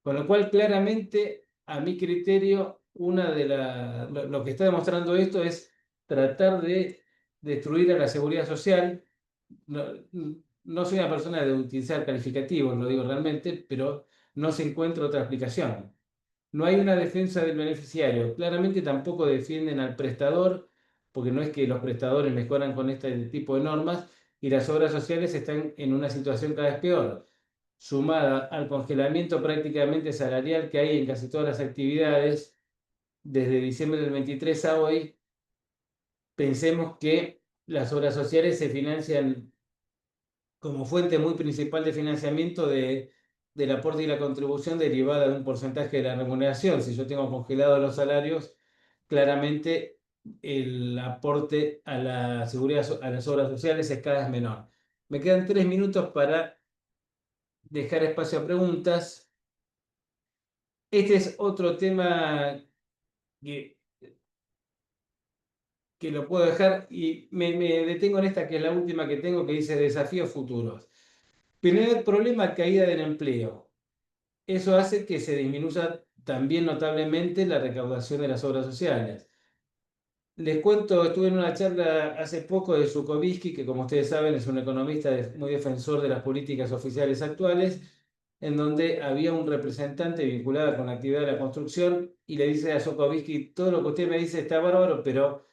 Con lo cual, claramente, a mi criterio, lo que está demostrando esto es tratar de destruir a la seguridad social. No, no soy una persona de utilizar calificativos, lo digo realmente, pero no se encuentra otra explicación. No hay una defensa del beneficiario. Claramente tampoco defienden al prestador, porque no es que los prestadores mejoran con este tipo de normas y las obras sociales están en una situación cada vez peor, sumada al congelamiento prácticamente salarial que hay en casi todas las actividades desde diciembre del 23 a hoy. Pensemos que las obras sociales se financian como fuente muy principal de financiamiento del aporte y la contribución derivada de un porcentaje de la remuneración. Si yo tengo congelados los salarios, claramente el aporte a la seguridad, a las obras sociales es cada vez menor. Me quedan 3 minutos para dejar espacio a preguntas. Este es otro tema que, que lo puedo dejar y me detengo en esta que es la última que tengo que dice desafíos futuros. Primer problema, caída del empleo. Eso hace que se disminuya también notablemente la recaudación de las obras sociales. Les cuento, estuve en una charla hace poco de Zukovsky, que como ustedes saben es un economista muy defensor de las políticas oficiales actuales, en donde había un representante vinculado con la actividad de la construcción y le dice a Zukovsky, todo lo que usted me dice está bárbaro, pero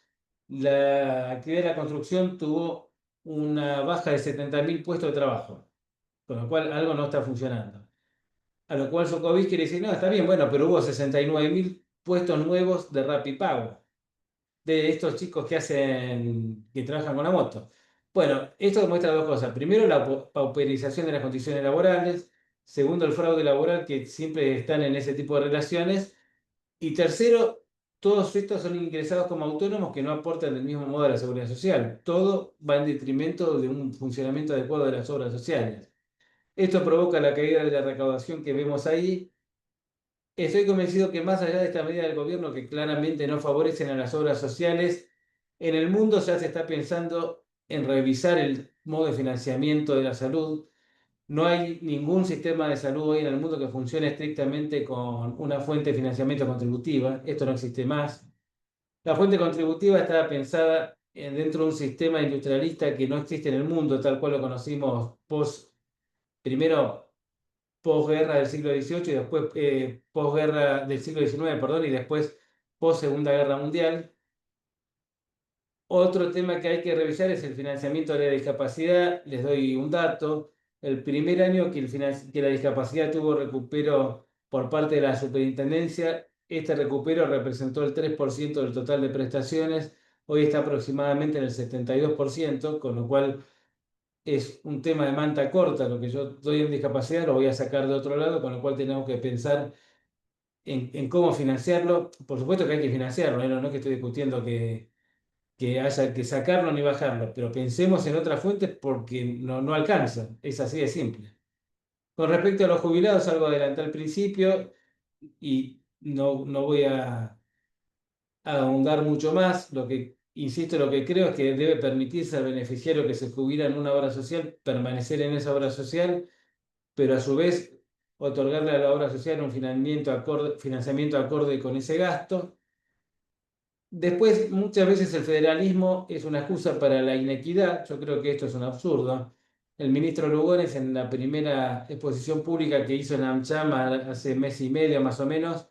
la actividad de la construcción tuvo una baja de 70.000 puestos de trabajo, con lo cual algo no está funcionando. A lo cual Sokovich le dice, no, está bien, bueno, pero hubo 69.000 puestos nuevos de Rapipago, de estos chicos que trabajan con la moto. Bueno, esto demuestra dos cosas. Primero, la pauperización de las condiciones laborales. Segundo, el fraude laboral que siempre están en ese tipo de relaciones. Y tercero, todos estos son ingresados como autónomos que no aportan del mismo modo a la seguridad social. Todo va en detrimento de un funcionamiento adecuado de las obras sociales. Esto provoca la caída de la recaudación que vemos ahí. Estoy convencido que más allá de esta medida del gobierno que claramente no favorecen a las obras sociales, En el mundo ya se está pensando en revisar el modo de financiamiento de la salud. No hay ningún sistema de salud hoy en el mundo que funcione estrictamente con una fuente de financiamiento contributiva. Esto no existe más. La fuente contributiva estaba pensada dentro de un sistema industrialista que no existe en el mundo, tal cual lo conocimos primero posguerra del siglo XVIII y después posguerra del siglo XIX, perdón, y después post Segunda Guerra Mundial. Otro tema que hay que revisar es el financiamiento de la discapacidad. Les doy un dato. El primer año que la discapacidad tuvo recupero por parte de la superintendencia, este recupero representó el 3% del total de prestaciones. Hoy está aproximadamente en el 72%, con lo cual es un tema de manta corta. Lo que yo doy en discapacidad lo voy a sacar de otro lado, con lo cual tenemos que pensar en cómo financiarlo. Por supuesto que hay que financiarlo, ¿eh? No es que estoy discutiendo que haya que sacarlo ni bajarlo, pero pensemos en otras fuentes porque no alcanza, es así de simple. Con respecto a los jubilados, algo adelanté al principio y no voy a ahondar mucho más. Lo que, insisto, lo que creo es que debe permitirse al beneficiario que se jubila en una obra social permanecer en esa obra social, pero a su vez otorgarle a la obra social un financiamiento acorde con ese gasto. Después, muchas veces el federalismo es una excusa para la inequidad. Yo creo que esto es un absurdo. El ministro Lugones, en la primera exposición pública que hizo en AmCham hace mes y medio más o menos,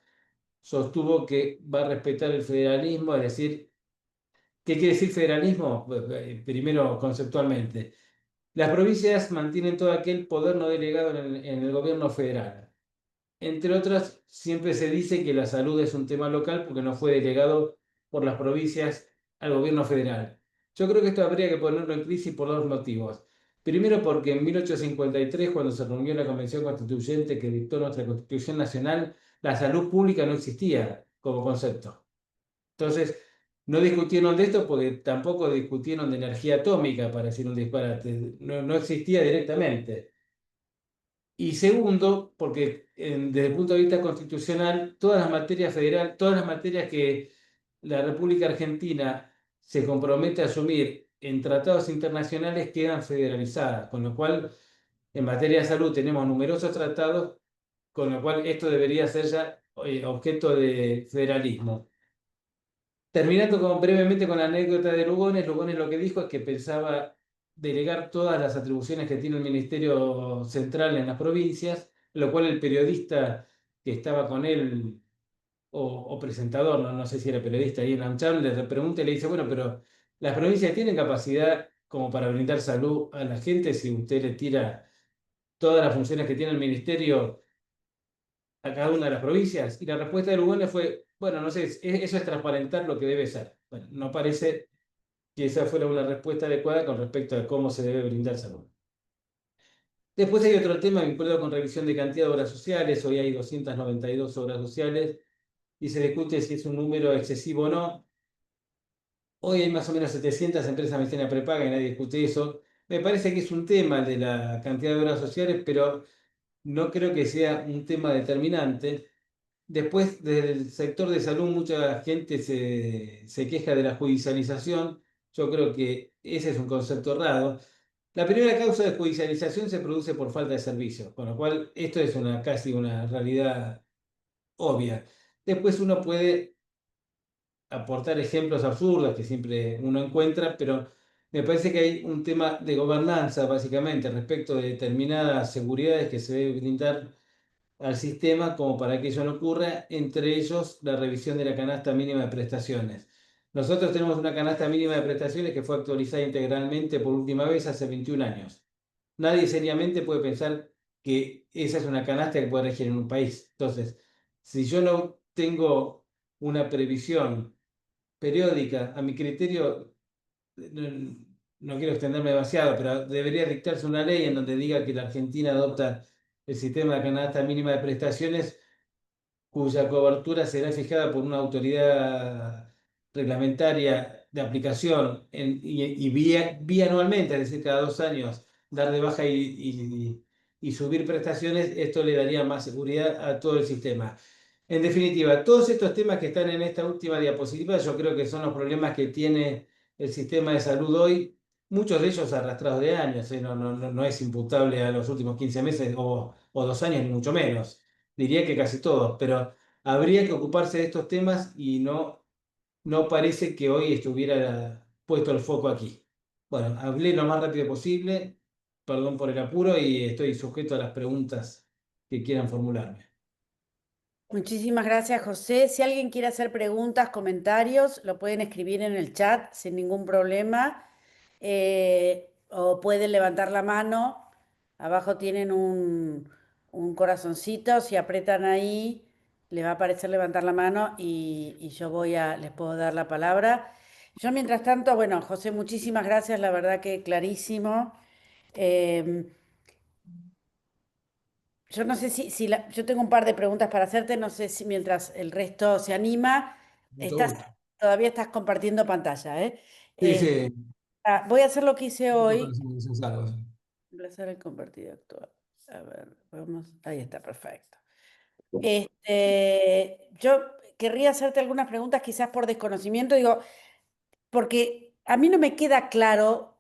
sostuvo que va a respetar el federalismo, es decir, ¿qué quiere decir federalismo? Primero, conceptualmente. Las provincias mantienen todo aquel poder no delegado en el gobierno federal. Entre otras, siempre se dice que la salud es un tema local porque no fue delegado por las provincias al gobierno federal. Yo creo que esto habría que ponerlo en crisis por dos motivos. Primero, porque en 1853, cuando se reunió la Convención Constituyente que dictó nuestra Constitución Nacional, la salud pública no existía como concepto. Entonces, no discutieron de esto porque tampoco discutieron de energía atómica, para decir un disparate. No existía directamente. Y segundo, porque desde el punto de vista constitucional, todas las materias federal, todas las materias que la República Argentina se compromete a asumir en tratados internacionales quedan federalizadas, con lo cual en materia de salud tenemos numerosos tratados, con lo cual esto debería ser ya objeto de federalismo. Terminando brevemente con la anécdota de Lugones, Lugones lo que dijo es que pensaba delegar todas las atribuciones que tiene el Ministerio Central en las provincias, lo cual el periodista que estaba con él, o presentador, no sé si era periodista ahí en AmCham, le pregunta y le dice, bueno, pero las provincias tienen capacidad como para brindar salud a la gente si usted le tira todas las funciones que tiene el ministerio a cada una de las provincias? Y la respuesta de Lugones fue, bueno, no sé, eso es transparentar lo que debe ser. Bueno, no parece que esa fuera una respuesta adecuada con respecto a cómo se debe brindar salud. Después hay otro tema vinculado con revisión de cantidad de obras sociales. Hoy hay 292 obras sociales y se discute si es un número excesivo o no. Hoy hay más o menos 700 empresas medicina prepaga y nadie discute eso. Me parece que es un tema de la cantidad de obras sociales, pero no creo que sea un tema determinante. Después, del sector de salud, mucha gente se queja de la judicialización. Yo creo que ese es un concepto errado. La primera causa de judicialización se produce por falta de servicio, con lo cual esto es casi una realidad obvia. Después uno puede aportar ejemplos absurdos que siempre uno encuentra, pero me parece que hay un tema de gobernanza, básicamente, respecto de determinadas seguridades que se debe brindar al sistema como para que eso no ocurra, entre ellos la revisión de la canasta mínima de prestaciones. Nosotros tenemos una canasta mínima de prestaciones que fue actualizada integralmente por última vez hace 21 años. Nadie seriamente puede pensar que esa es una canasta que puede regir en un país. Entonces, si yo no tengo una previsión periódica, a mi criterio, no, no quiero extenderme demasiado, pero debería dictarse una ley en donde diga que la Argentina adopta el sistema de canasta mínima de prestaciones cuya cobertura será fijada por una autoridad reglamentaria de aplicación y bianualmente, es decir, cada 2 años, dar de baja y subir prestaciones. Esto le daría más seguridad a todo el sistema. En definitiva, todos estos temas que están en esta última diapositiva, yo creo que son los problemas que tiene el sistema de salud hoy, muchos de ellos arrastrados de años, no es imputable a los últimos 15 meses o 2 años, ni mucho menos. Diría que casi todos, pero habría que ocuparse de estos temas y no parece que hoy estuviera puesto el foco aquí. Bueno, hablé lo más rápido posible, perdón por el apuro y estoy sujeto a las preguntas que quieran formularme. Muchísimas gracias, José. Si alguien quiere hacer preguntas, comentarios, lo pueden escribir en el chat sin ningún problema. O pueden levantar la mano. Abajo tienen un corazoncito. Si apretan ahí, les va a aparecer levantar la mano y yo les puedo dar la palabra. Yo, mientras tanto, bueno, José, muchísimas gracias. La verdad que clarísimo. Em, yo no sé yo tengo un par de preguntas para hacerte, no sé si mientras el resto se anima, Mucho estás, gusto. todavía estás compartiendo pantalla, ¿eh? Sí, Eh, sí, Voy a hacer lo que hice mucho hoy. conocimiento es algo. Reemplazar el compartido actual. A ver, vamos. Ahí está, perfecto. Yo querría hacerte algunas preguntas, quizás por desconocimiento. Digo, porque a mí no me queda claro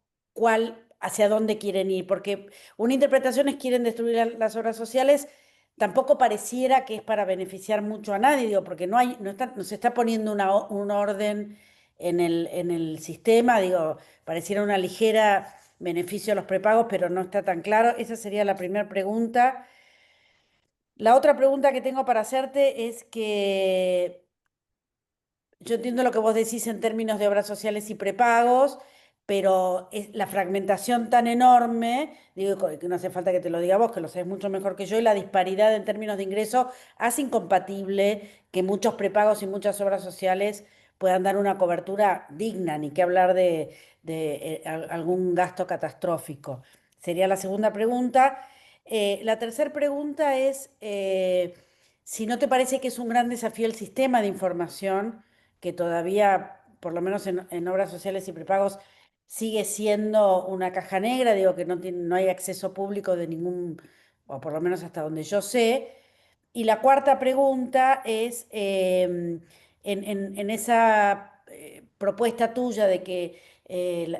hacia dónde quieren ir, porque una interpretación es quieren destruir las obras sociales, tampoco pareciera que es para beneficiar mucho a nadie, digo, porque no se está poniendo un orden en el sistema, digo, pareciera una ligera beneficio a los prepagos, pero no está tan claro. Esa sería la primera pregunta. La otra pregunta que tengo para hacerte es que yo entiendo lo que vos decís en términos de obras sociales y prepagos, pero es la fragmentación tan enorme, digo que no hace falta que te lo diga vos, que lo sabés mucho mejor que yo, y la disparidad en términos de ingreso hace incompatible que muchos prepagos y muchas obras sociales puedan dar una cobertura digna, ni que hablar de algún gasto catastrófico. Sería la segunda pregunta. La tercera pregunta es si no te parece que es un gran desafío el sistema de información que todavía, por lo menos en obras sociales y prepagos, sigue siendo una caja negra, digo que no hay acceso público de ningún, o por lo menos hasta donde yo sé. Y la cuarta pregunta es, en esa propuesta tuya de que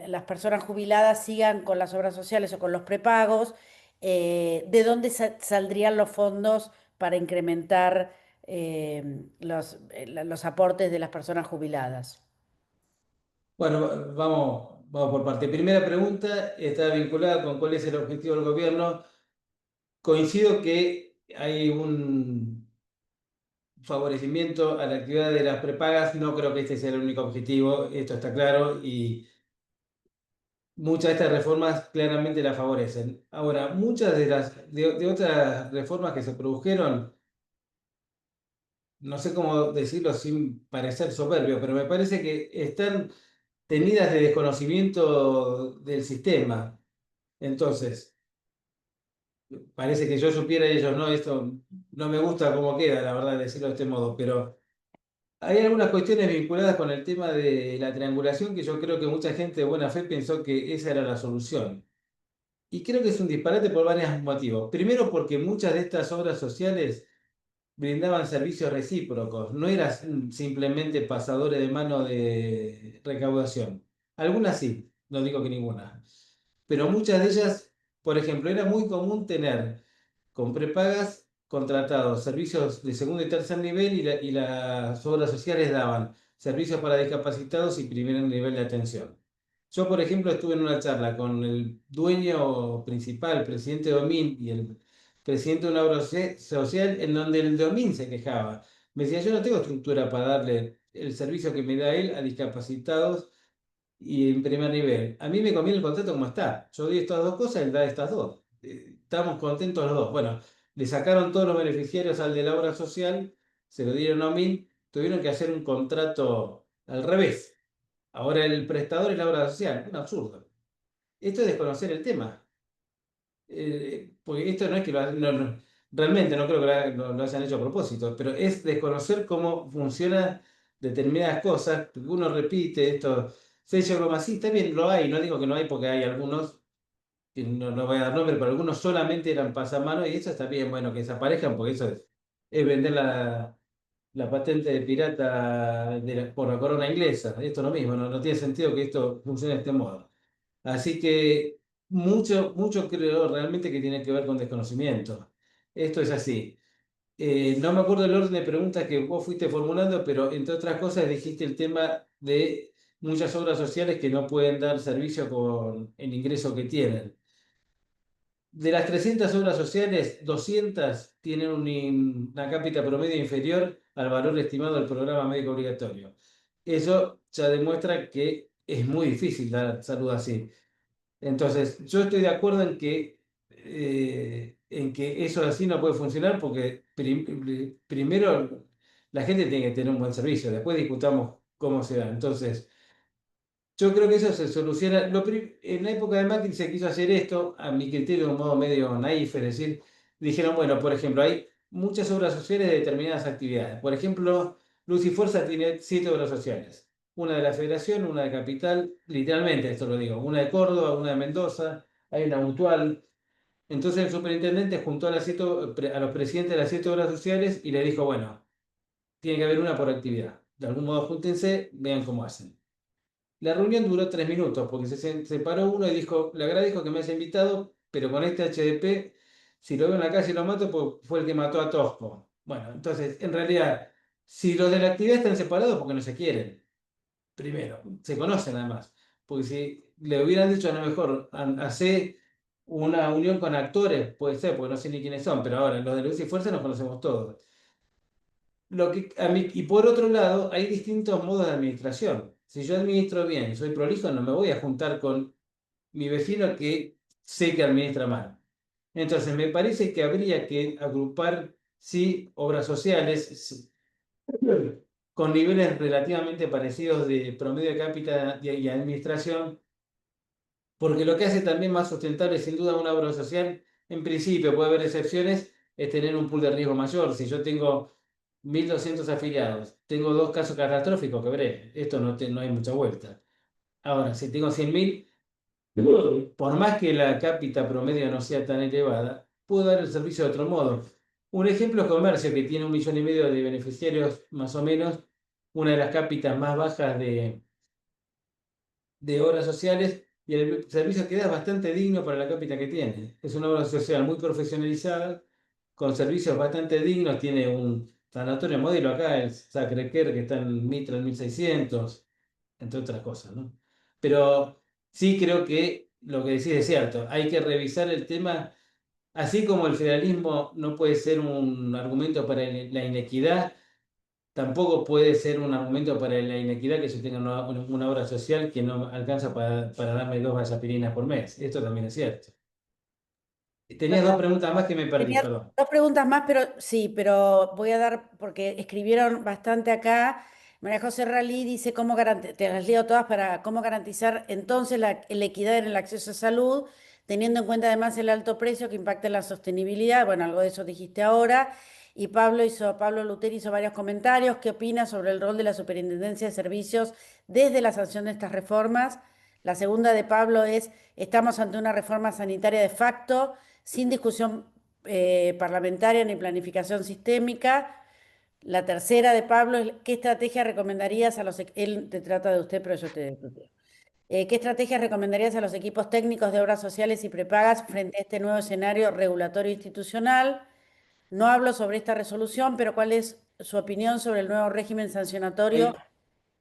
las personas jubiladas sigan con las obras sociales o con los prepagos, ¿de dónde saldrían los fondos para incrementar los aportes de las personas jubiladas? Bueno, vamos por parte. Primera pregunta está vinculada con cuál es el objetivo del gobierno. Coincido que hay un favorecimiento a la actividad de las prepagas. No creo que este sea el único objetivo, esto está claro, y muchas de estas reformas claramente la favorecen. Ahora, muchas de otras reformas que se produjeron, no sé cómo decirlo sin parecer soberbio, pero me parece que están tenidas de desconocimiento del sistema. Entonces, parece que yo supiera y ellos no, esto no me gusta cómo queda, la verdad, decirlo de este modo, pero hay algunas cuestiones vinculadas con el tema de la triangulación que yo creo que mucha gente de buena fe pensó que esa era la solución. Y creo que es un disparate por varios motivos. Primero, porque muchas de estas obras sociales brindaban servicios recíprocos, no eran simplemente pasadores de mano de recaudación. Algunas sí, no digo que ninguna, pero muchas de ellas, por ejemplo, era muy común tener con prepagas contratados servicios de segundo y tercer nivel y las obras sociales daban servicios para discapacitados y primer nivel de atención. Yo, por ejemplo, estuve en una charla con el dueño principal, presidente Domín, y el presidente de una obra social, en donde el Domín se quejaba. Me decía, yo no tengo estructura para darle el servicio que me da él a discapacitados y en primer nivel. A mí me conviene el contrato como está. Yo doy estas dos cosas, él da estas dos. Estamos contentos los dos. Bueno, le sacaron todos los beneficiarios al de la obra social, se lo dieron a mil, tuvieron que hacer un contrato al revés. Ahora el prestador es la obra social. Un absurdo. Esto es desconocer el tema. Porque esto no es que realmente no creo que lo hayan hecho a propósito, pero es desconocer cómo funcionan determinadas cosas, porque uno repite esto, se yo como así, está bien, lo hay, no digo que no hay porque hay algunos, que no voy a dar nombre, pero algunos solamente eran pasamanos y eso está bien, bueno, que desaparezcan porque eso es vender la patente de pirata por la corona inglesa. Esto es lo mismo, no tiene sentido que esto funcione de este modo. Así que mucho creo realmente que tiene que ver con desconocimiento. Esto es así. No me acuerdo el orden de preguntas que vos fuiste formulando, pero entre otras cosas dijiste el tema de muchas obras sociales que no pueden dar servicio con el ingreso que tienen. De las 300 obras sociales, 200 tienen una cápita promedio inferior al valor estimado del programa médico obligatorio. Eso ya demuestra que es muy difícil dar salud así. Entonces, yo estoy de acuerdo en que eso así no puede funcionar porque primero la gente tiene que tener un buen servicio, después discutamos cómo se da. Entonces, yo creo que eso se soluciona. En la época de Macri se quiso hacer esto, a mi criterio, de un modo medio naif, es decir, dijeron, bueno, por ejemplo, hay muchas obras sociales de determinadas actividades. Por ejemplo, Luz y Fuerza tiene 7 obras sociales. Una de la Federación, una de Capital, literalmente esto lo digo, una de Córdoba, una de Mendoza, hay una mutual. Entonces el superintendente juntó a los presidentes de las 7 obras sociales y le dijo, bueno, tiene que haber una por actividad. De algún modo júntense, vean cómo hacen. La reunión duró 3 minutos porque se paró uno y dijo, le agradezco que me haya invitado, pero con este HDP, si lo veo en la calle y lo mato, pues fue el que mató a Tosco. Bueno, entonces, en realidad, si los de la actividad están separados porque no se quieren, primero, se conocen además, porque si le hubieran dicho a lo mejor, hace una unión con actores, puede ser, porque no sé ni quiénes son, pero ahora los de Luz y Fuerza nos conocemos todos. Y por otro lado, hay distintos modos de administración. Si yo administro bien, soy prolijo, no me voy a juntar con mi vecino que sé que administra mal. Entonces, me parece que habría que agrupar, sí, obras sociales con niveles relativamente parecidos de promedio de cápita y administración, porque lo que hace también más sustentable, sin duda, una obra social, en principio puede haber excepciones, es tener un pool de riesgo mayor. Si yo tengo 1.200 afiliados, tengo 2 casos catastróficos, quebré. Esto no hay mucha vuelta. Ahora, si tengo 100.000, por más que la cápita promedio no sea tan elevada, puedo dar el servicio de otro modo. Un ejemplo es comercio, que tiene 1,5 millones de beneficiarios, más o menos, una de las cápitas más bajas de obras sociales, y el servicio que da es bastante digno para la cápita que tiene. Es una obra social muy profesionalizada, con servicios bastante dignos, tiene un sanatorio modelo acá, el Sacré-Cœur, que está en Mitra en 1600, entre otras cosas, ¿no? Pero sí creo que lo que decís es cierto, hay que revisar el tema, así como el federalismo no puede ser un argumento para la inequidad. Tampoco puede ser un argumento para la inequidad que se tenga una obra social que no alcanza para darme 2 vasapirinas por mes. Esto también es cierto. Tenías 2 preguntas más que me perdí, Tenía perdón. dos preguntas más, pero sí, pero voy a dar, porque escribieron bastante acá. María José Ralí dice cómo garantizar, te las leo todas para cómo garantizar entonces la equidad en el acceso a salud, teniendo en cuenta además el alto precio que impacta en la sostenibilidad. Bueno, algo de eso dijiste ahora. Y Pablo Luteri hizo varios comentarios. ¿Qué opina sobre el rol de la Superintendencia de Servicios desde la sanción de estas reformas? La segunda de Pablo es, estamos ante una reforma sanitaria de facto sin discusión parlamentaria ni planificación sistémica. La tercera de Pablo es, ¿qué estrategia recomendarías a él te trata de usted, pero yo te tuteo. ¿Qué estrategias recomendarías a los equipos técnicos de obras sociales y prepagas frente a este nuevo escenario regulatorio institucional? No hablo sobre esta resolución, pero ¿cuál es su opinión sobre el nuevo régimen sancionatorio?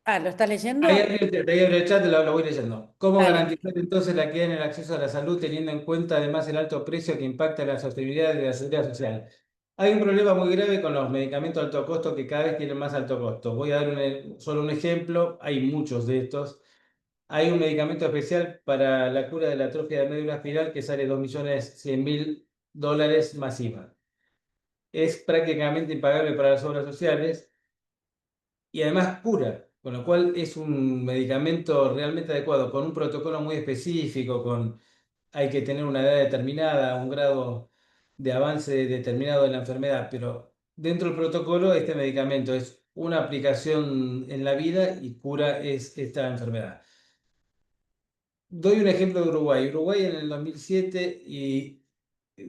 Ahí, Ah, ¿lo estás ahí leyendo? abrí el chat, lo voy leyendo. ¿Cómo Dale. garantizar entonces la equidad en el acceso a la salud teniendo en cuenta además el alto precio que impacta la sostenibilidad de la seguridad social? Hay un problema muy grave con los medicamentos de alto costo que cada vez tienen más alto costo. Voy a dar solo un ejemplo, hay muchos de estos. Hay un medicamento especial para la cura de la atrofia de médula espinal que sale 2.100.000 dólares más IVA. Es prácticamente impagable para las obras sociales y además cura, con lo cual es un medicamento realmente adecuado, con un protocolo muy específico, hay que tener una edad determinada, un grado de avance determinado de la enfermedad, pero dentro del protocolo este medicamento es una aplicación en la vida y cura esta enfermedad. Doy un ejemplo de Uruguay. Uruguay en el 2007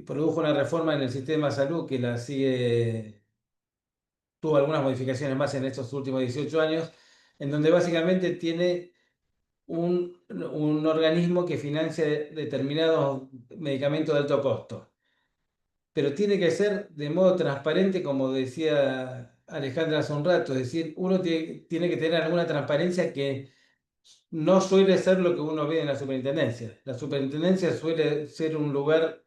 produjo una reforma en el sistema de salud que la sigue tuvo algunas modificaciones más en estos últimos 18 años, en donde básicamente tiene un organismo que financia determinados medicamentos de alto costo, pero tiene que ser de modo transparente, como decía Alejandra hace un rato, es decir, uno tiene que tener alguna transparencia que no suele ser lo que uno ve en la superintendencia. La superintendencia suele ser un lugar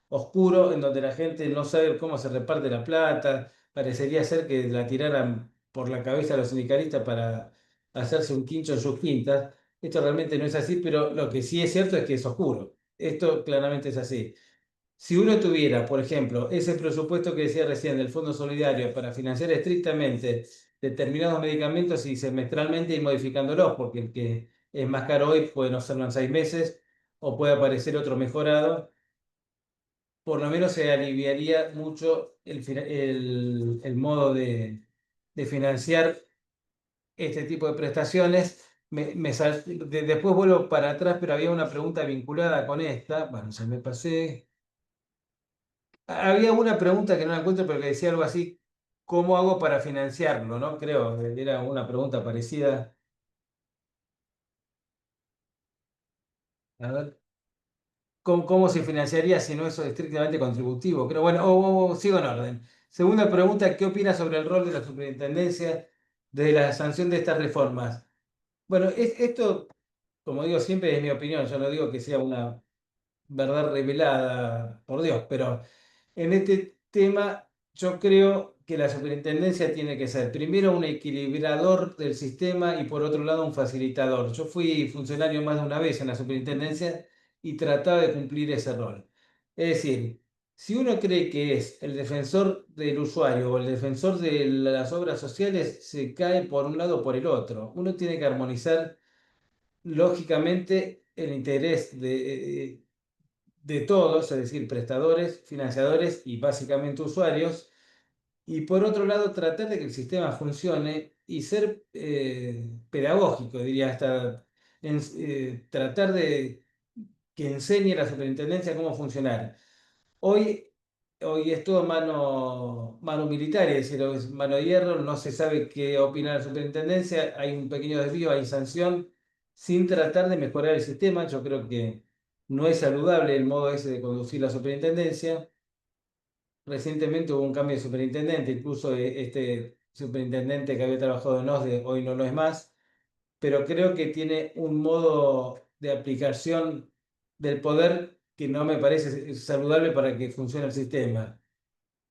oscuro en donde la gente no sabe cómo se reparte la plata. Parecería ser que la tiraran por la cabeza a los sindicalistas para hacerse un quincho en sus quintas. Esto realmente no es así, pero lo que sí es cierto es que es oscuro. Esto claramente es así. Si uno tuviera, por ejemplo, ese presupuesto que decía recién del Fondo Solidario para financiar estrictamente determinados medicamentos y semestralmente ir modificándolos, porque el que es más caro hoy puede no serlo en 6 meses o puede aparecer otro mejorado, por lo menos se aliviaría mucho el modo de financiar este tipo de prestaciones. Después vuelvo para atrás, pero había una pregunta vinculada con esta. Bueno, se me pasé. Había una pregunta que no la encuentro, pero que decía algo así, ¿cómo hago para financiarlo? ¿No? Creo que era una pregunta parecida. A ver, ¿cómo se financiaría si no es estrictamente contributivo? Creo, bueno, sigo en orden. Segunda pregunta, ¿qué opinas sobre el rol de la superintendencia de la sanción de estas reformas? Bueno, esto, como digo siempre, es mi opinión. Yo no digo que sea una verdad revelada por Dios, pero en este tema yo creo que la superintendencia tiene que ser primero un equilibrador del sistema y por otro lado un facilitador. Yo fui funcionario más de una vez en la superintendencia y trataba de cumplir ese rol. Es decir, si uno cree que es el defensor del usuario o el defensor de las obras sociales, se cae por un lado o por el otro. Uno tiene que armonizar lógicamente el interés de todos, es decir, prestadores, financiadores y básicamente usuarios, y por otro lado tratar de que el sistema funcione y ser pedagógico, diría hasta tratar de que enseñe la superintendencia cómo funcionar. Hoy, hoy es todo mano militar, es decir, es mano de hierro, no se sabe qué opina la superintendencia, hay un pequeño desvío, hay sanción, sin tratar de mejorar el sistema. Yo creo que no es saludable el modo ese de conducir la superintendencia. Recientemente hubo un cambio de superintendente, incluso este superintendente que había trabajado en OSDE hoy no lo es más, pero creo que tiene un modo de aplicación del poder que no me parece saludable para que funcione el sistema.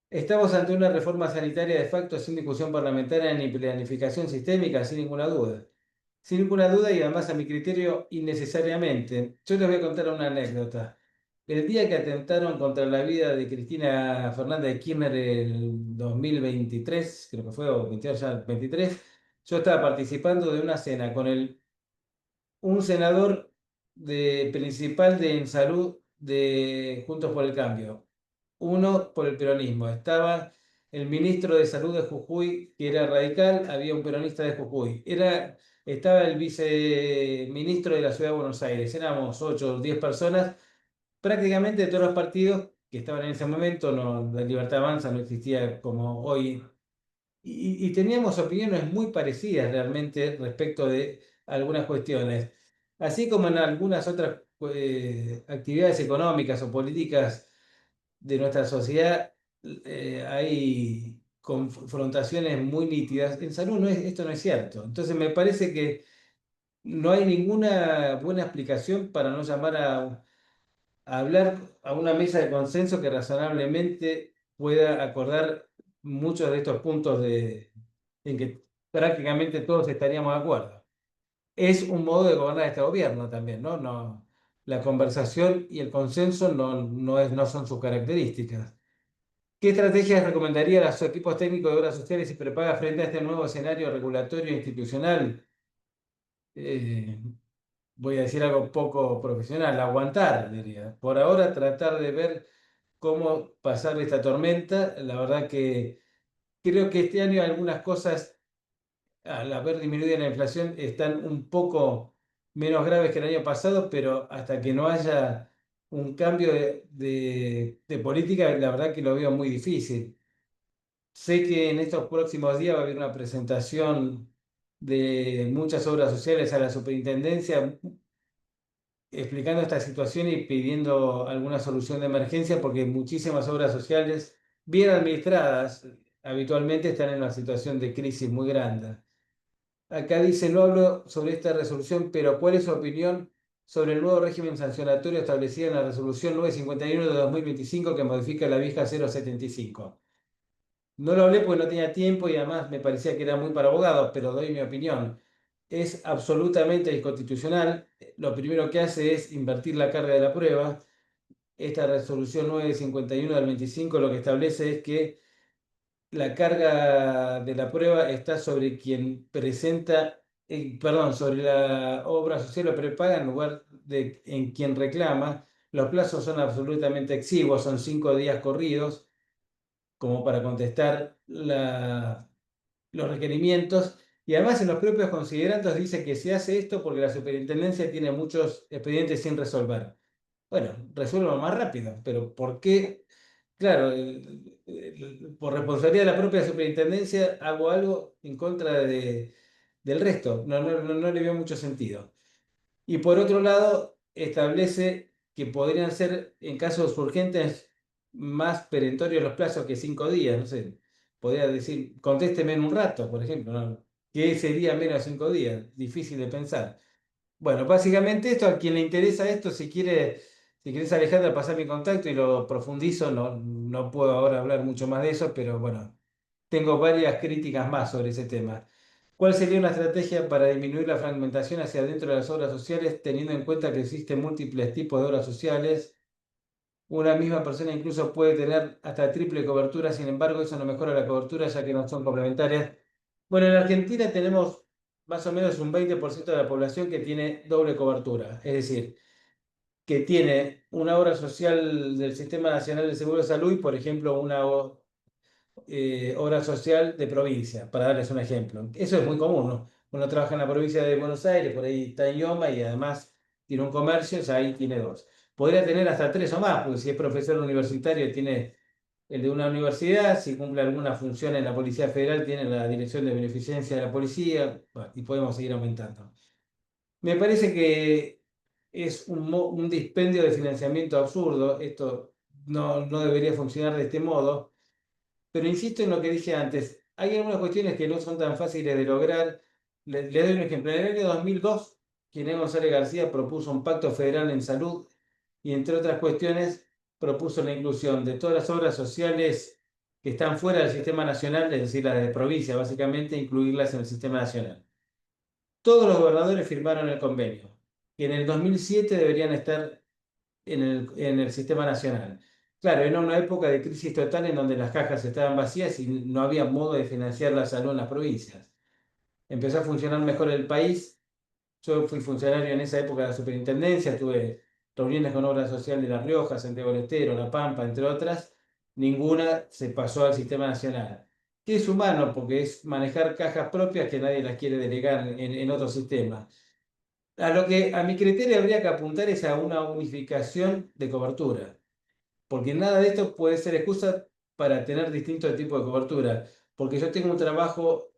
Estamos ante una reforma sanitaria de facto sin discusión parlamentaria ni planificación sistémica, sin ninguna duda. Sin ninguna duda y además a mi criterio innecesariamente. Yo les voy a contar una anécdota. El día que atentaron contra la vida de Cristina Fernández de Kirchner el 2023, creo que fue, o 22 ya, 23, yo estaba participando de una cena con un senador principal de en salud de Juntos por el Cambio, uno por el peronismo. Estaba el ministro de Salud de Jujuy, que era radical, había un peronista de Jujuy. Estaba el viceministro de la Ciudad de Buenos Aires. Éramos 8 o 10 personas, prácticamente de todos los partidos que estaban en ese momento. No, la Libertad Avanza no existía como hoy y teníamos opiniones muy parecidas realmente respecto de algunas cuestiones, así como en algunas otras actividades económicas o políticas de nuestra sociedad. Hay confrontaciones muy nítidas. En salud esto no es cierto. Entonces me parece que no hay ninguna buena explicación para no llamar a hablar a una mesa de consenso que razonablemente pueda acordar muchos de estos puntos en que prácticamente todos estaríamos de acuerdo. Es un modo de gobernar este gobierno también, ¿no? La conversación y el consenso no son sus características. ¿Qué estrategias recomendaría a los equipos técnicos de obras sociales y prepaga frente a este nuevo escenario regulatorio e institucional? Eh, Voy a decir algo poco profesional, aguantar, diría. Por ahora tratar de ver cómo pasar esta tormenta. La verdad que creo que este año algunas cosas, al haber disminuido la inflación, están un poco menos graves que el año pasado, pero hasta que no haya un cambio de política, la verdad que lo veo muy difícil. Sé que en estos próximos días va a haber una presentación de muchas obras sociales a la superintendencia explicando esta situación y pidiendo alguna solución de emergencia porque muchísimas obras sociales bien administradas habitualmente están en una situación de crisis muy grande. Acá dice, no hablo sobre esta resolución, pero ¿cuál es su opinión sobre el nuevo régimen sancionatorio establecido en la resolución 951 de 2025 que modifica la vieja 075? No lo hablé porque no tenía tiempo y además me parecía que era muy para abogados, pero doy mi opinión. Es absolutamente inconstitucional. Lo primero que hace es invertir la carga de la prueba. Esta resolución 951 del 25 lo que establece es que la carga de la prueba está sobre quien presenta, perdón, sobre la obra social o prepaga en lugar de en quien reclama. Los plazos son absolutamente exiguos, son 5 días corridos como para contestar los requerimientos. Y además en los propios considerandos dice que se hace esto porque la superintendencia tiene muchos expedientes sin resolver. Bueno, resuelvan más rápido, pero ¿por qué? Claro, por responsabilidad de la propia superintendencia hago algo en contra del resto. No le veo mucho sentido. Y por otro lado, establece que podrían ser en casos urgentes más perentorios los plazos que 5 días. No sé, podría decir, contésteme en un rato, por ejemplo, ¿no? ¿Qué sería menos de 5 días? Difícil de pensar. Bueno, básicamente esto, a quien le interesa esto, si quieres Alejandra, pasar mi contacto y lo profundizo, no puedo ahora hablar mucho más de eso, pero bueno, tengo varias críticas más sobre ese tema. ¿Cuál sería una estrategia para disminuir la fragmentación hacia adentro de las obras sociales, teniendo en cuenta que existen múltiples tipos de obras sociales? Una misma persona incluso puede tener hasta triple cobertura, sin embargo, eso no mejora la cobertura ya que no son complementarias. Bueno, en Argentina tenemos más o menos un 20% de la población que tiene doble cobertura, es decir, que tiene una obra social del Sistema Nacional de Seguro de Salud y, por ejemplo, una obra social de provincia, para darles un ejemplo. Eso es muy común, ¿no? Uno trabaja en la provincia de Buenos Aires, por ahí está en Ioma y además tiene un comercio, ya ahí tiene dos. Podría tener hasta tres o más, porque si es profesor universitario tiene el de una universidad, si cumple alguna función en la Policía Federal tiene la Dirección de Beneficencia de la Policía, bueno, y podemos seguir aumentando. Me parece que es un dispendio de financiamiento absurdo, esto no debería funcionar de este modo. Pero insisto en lo que dije antes, hay algunas cuestiones que no son tan fáciles de lograr. Le doy un ejemplo. En el año 2002, Ginés González García propuso un pacto federal en salud y, entre otras cuestiones, propuso la inclusión de todas las obras sociales que están fuera del sistema nacional, es decir, las de provincia, básicamente, incluirlas en el sistema nacional. Todos los gobernadores firmaron el convenio, que en el 2007 deberían estar en el sistema nacional. Claro, era una época de crisis total en donde las cajas estaban vacías y no había modo de financiar la salud en las provincias. Empezó a funcionar mejor el país. Yo fui funcionario en esa época de la superintendencia, tuve reuniones con Obra Social de La Rioja, Santiago del Estero, La Pampa, entre otras. Ninguna se pasó al sistema nacional. Que es humano porque es manejar cajas propias que nadie las quiere delegar en otro sistema. A lo que a mi criterio habría que apuntar es a una unificación de cobertura, porque nada de esto puede ser excusa para tener distintos tipos de cobertura, porque yo tengo un trabajo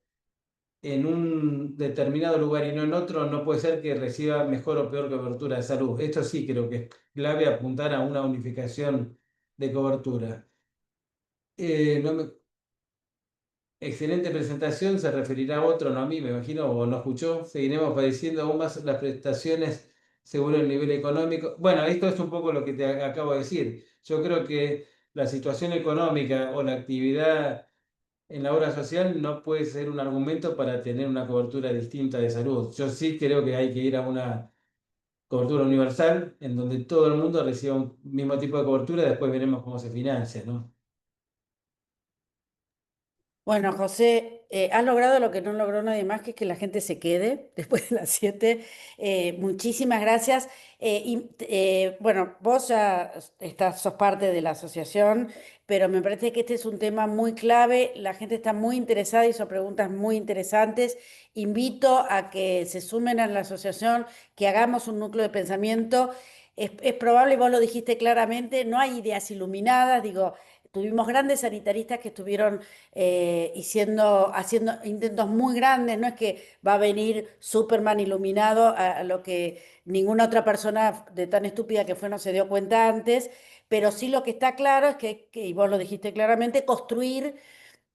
en un determinado lugar y no en otro, no puede ser que reciba mejor o peor cobertura de salud. Esto sí creo que es clave apuntar a una unificación de cobertura. No me- Excelente presentación, se referirá a otro, no a mí, me imagino, o no escuchó. Seguiremos padeciendo aún más las prestaciones según el nivel económico. Bueno, esto es un poco lo que te acabo de decir. Yo creo que la situación económica o la actividad en la obra social no puede ser un argumento para tener una cobertura distinta de salud. Yo sí creo que hay que ir a una cobertura universal en donde todo el mundo reciba un mismo tipo de cobertura, después veremos cómo se financia, ¿no? Bueno, José, has logrado lo que no logró nadie más, que es que la gente se quede después de las 7. Muchísimas gracias. Bueno, vos ya sos parte de la asociación, pero me parece que este es un tema muy clave. La gente está muy interesada y son preguntas muy interesantes. Invito a que se sumen a la asociación, que hagamos un núcleo de pensamiento. Es probable, vos lo dijiste claramente, no hay ideas iluminadas, digo. tuvimos grandes sanitaristas que estuvieron haciendo intentos muy grandes. No es que va a venir Superman iluminado a lo que ninguna otra persona de tan estúpida que fue no se dio cuenta antes, pero sí lo que está claro es y vos lo dijiste claramente, construir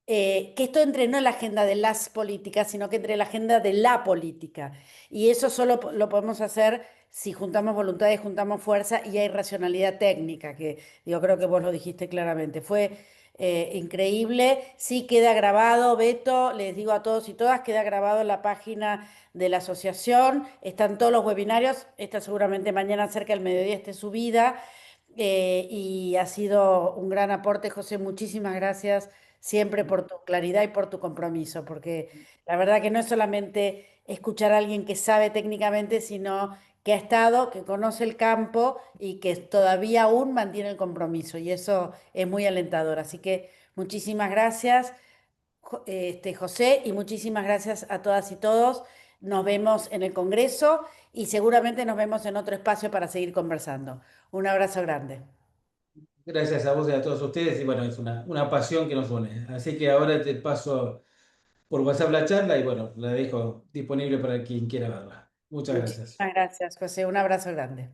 que esto entre no en la agenda de las políticas, sino que entre en la agenda de la política. Y eso solo lo podemos hacer si juntamos voluntades, juntamos fuerza y hay racionalidad técnica, que yo creo que vos lo dijiste claramente. Fue increíble. Sí queda grabado, Beto, les digo a todos y todas, queda grabado en la página de la asociación. Están todos los webinarios. Esta seguramente mañana cerca del mediodía esté subida. Y ha sido un gran aporte, José. Muchísimas gracias siempre por tu claridad y por tu compromiso, porque la verdad que no es solamente escuchar a alguien que sabe técnicamente, sino que ha estado, que conoce el campo y que todavía aún mantiene el compromiso, y eso es muy alentador. Así que muchísimas gracias, José, y muchísimas gracias a todas y todos. Nos vemos en el Congreso y seguramente nos vemos en otro espacio para seguir conversando. Un abrazo grande. Gracias a vos y a todos ustedes, y bueno, es una pasión que nos une. Así que ahora te paso por WhatsApp la charla y bueno, la dejo disponible para quien quiera verla. Muchas gracias. Muchísimas gracias, José. Un abrazo grande.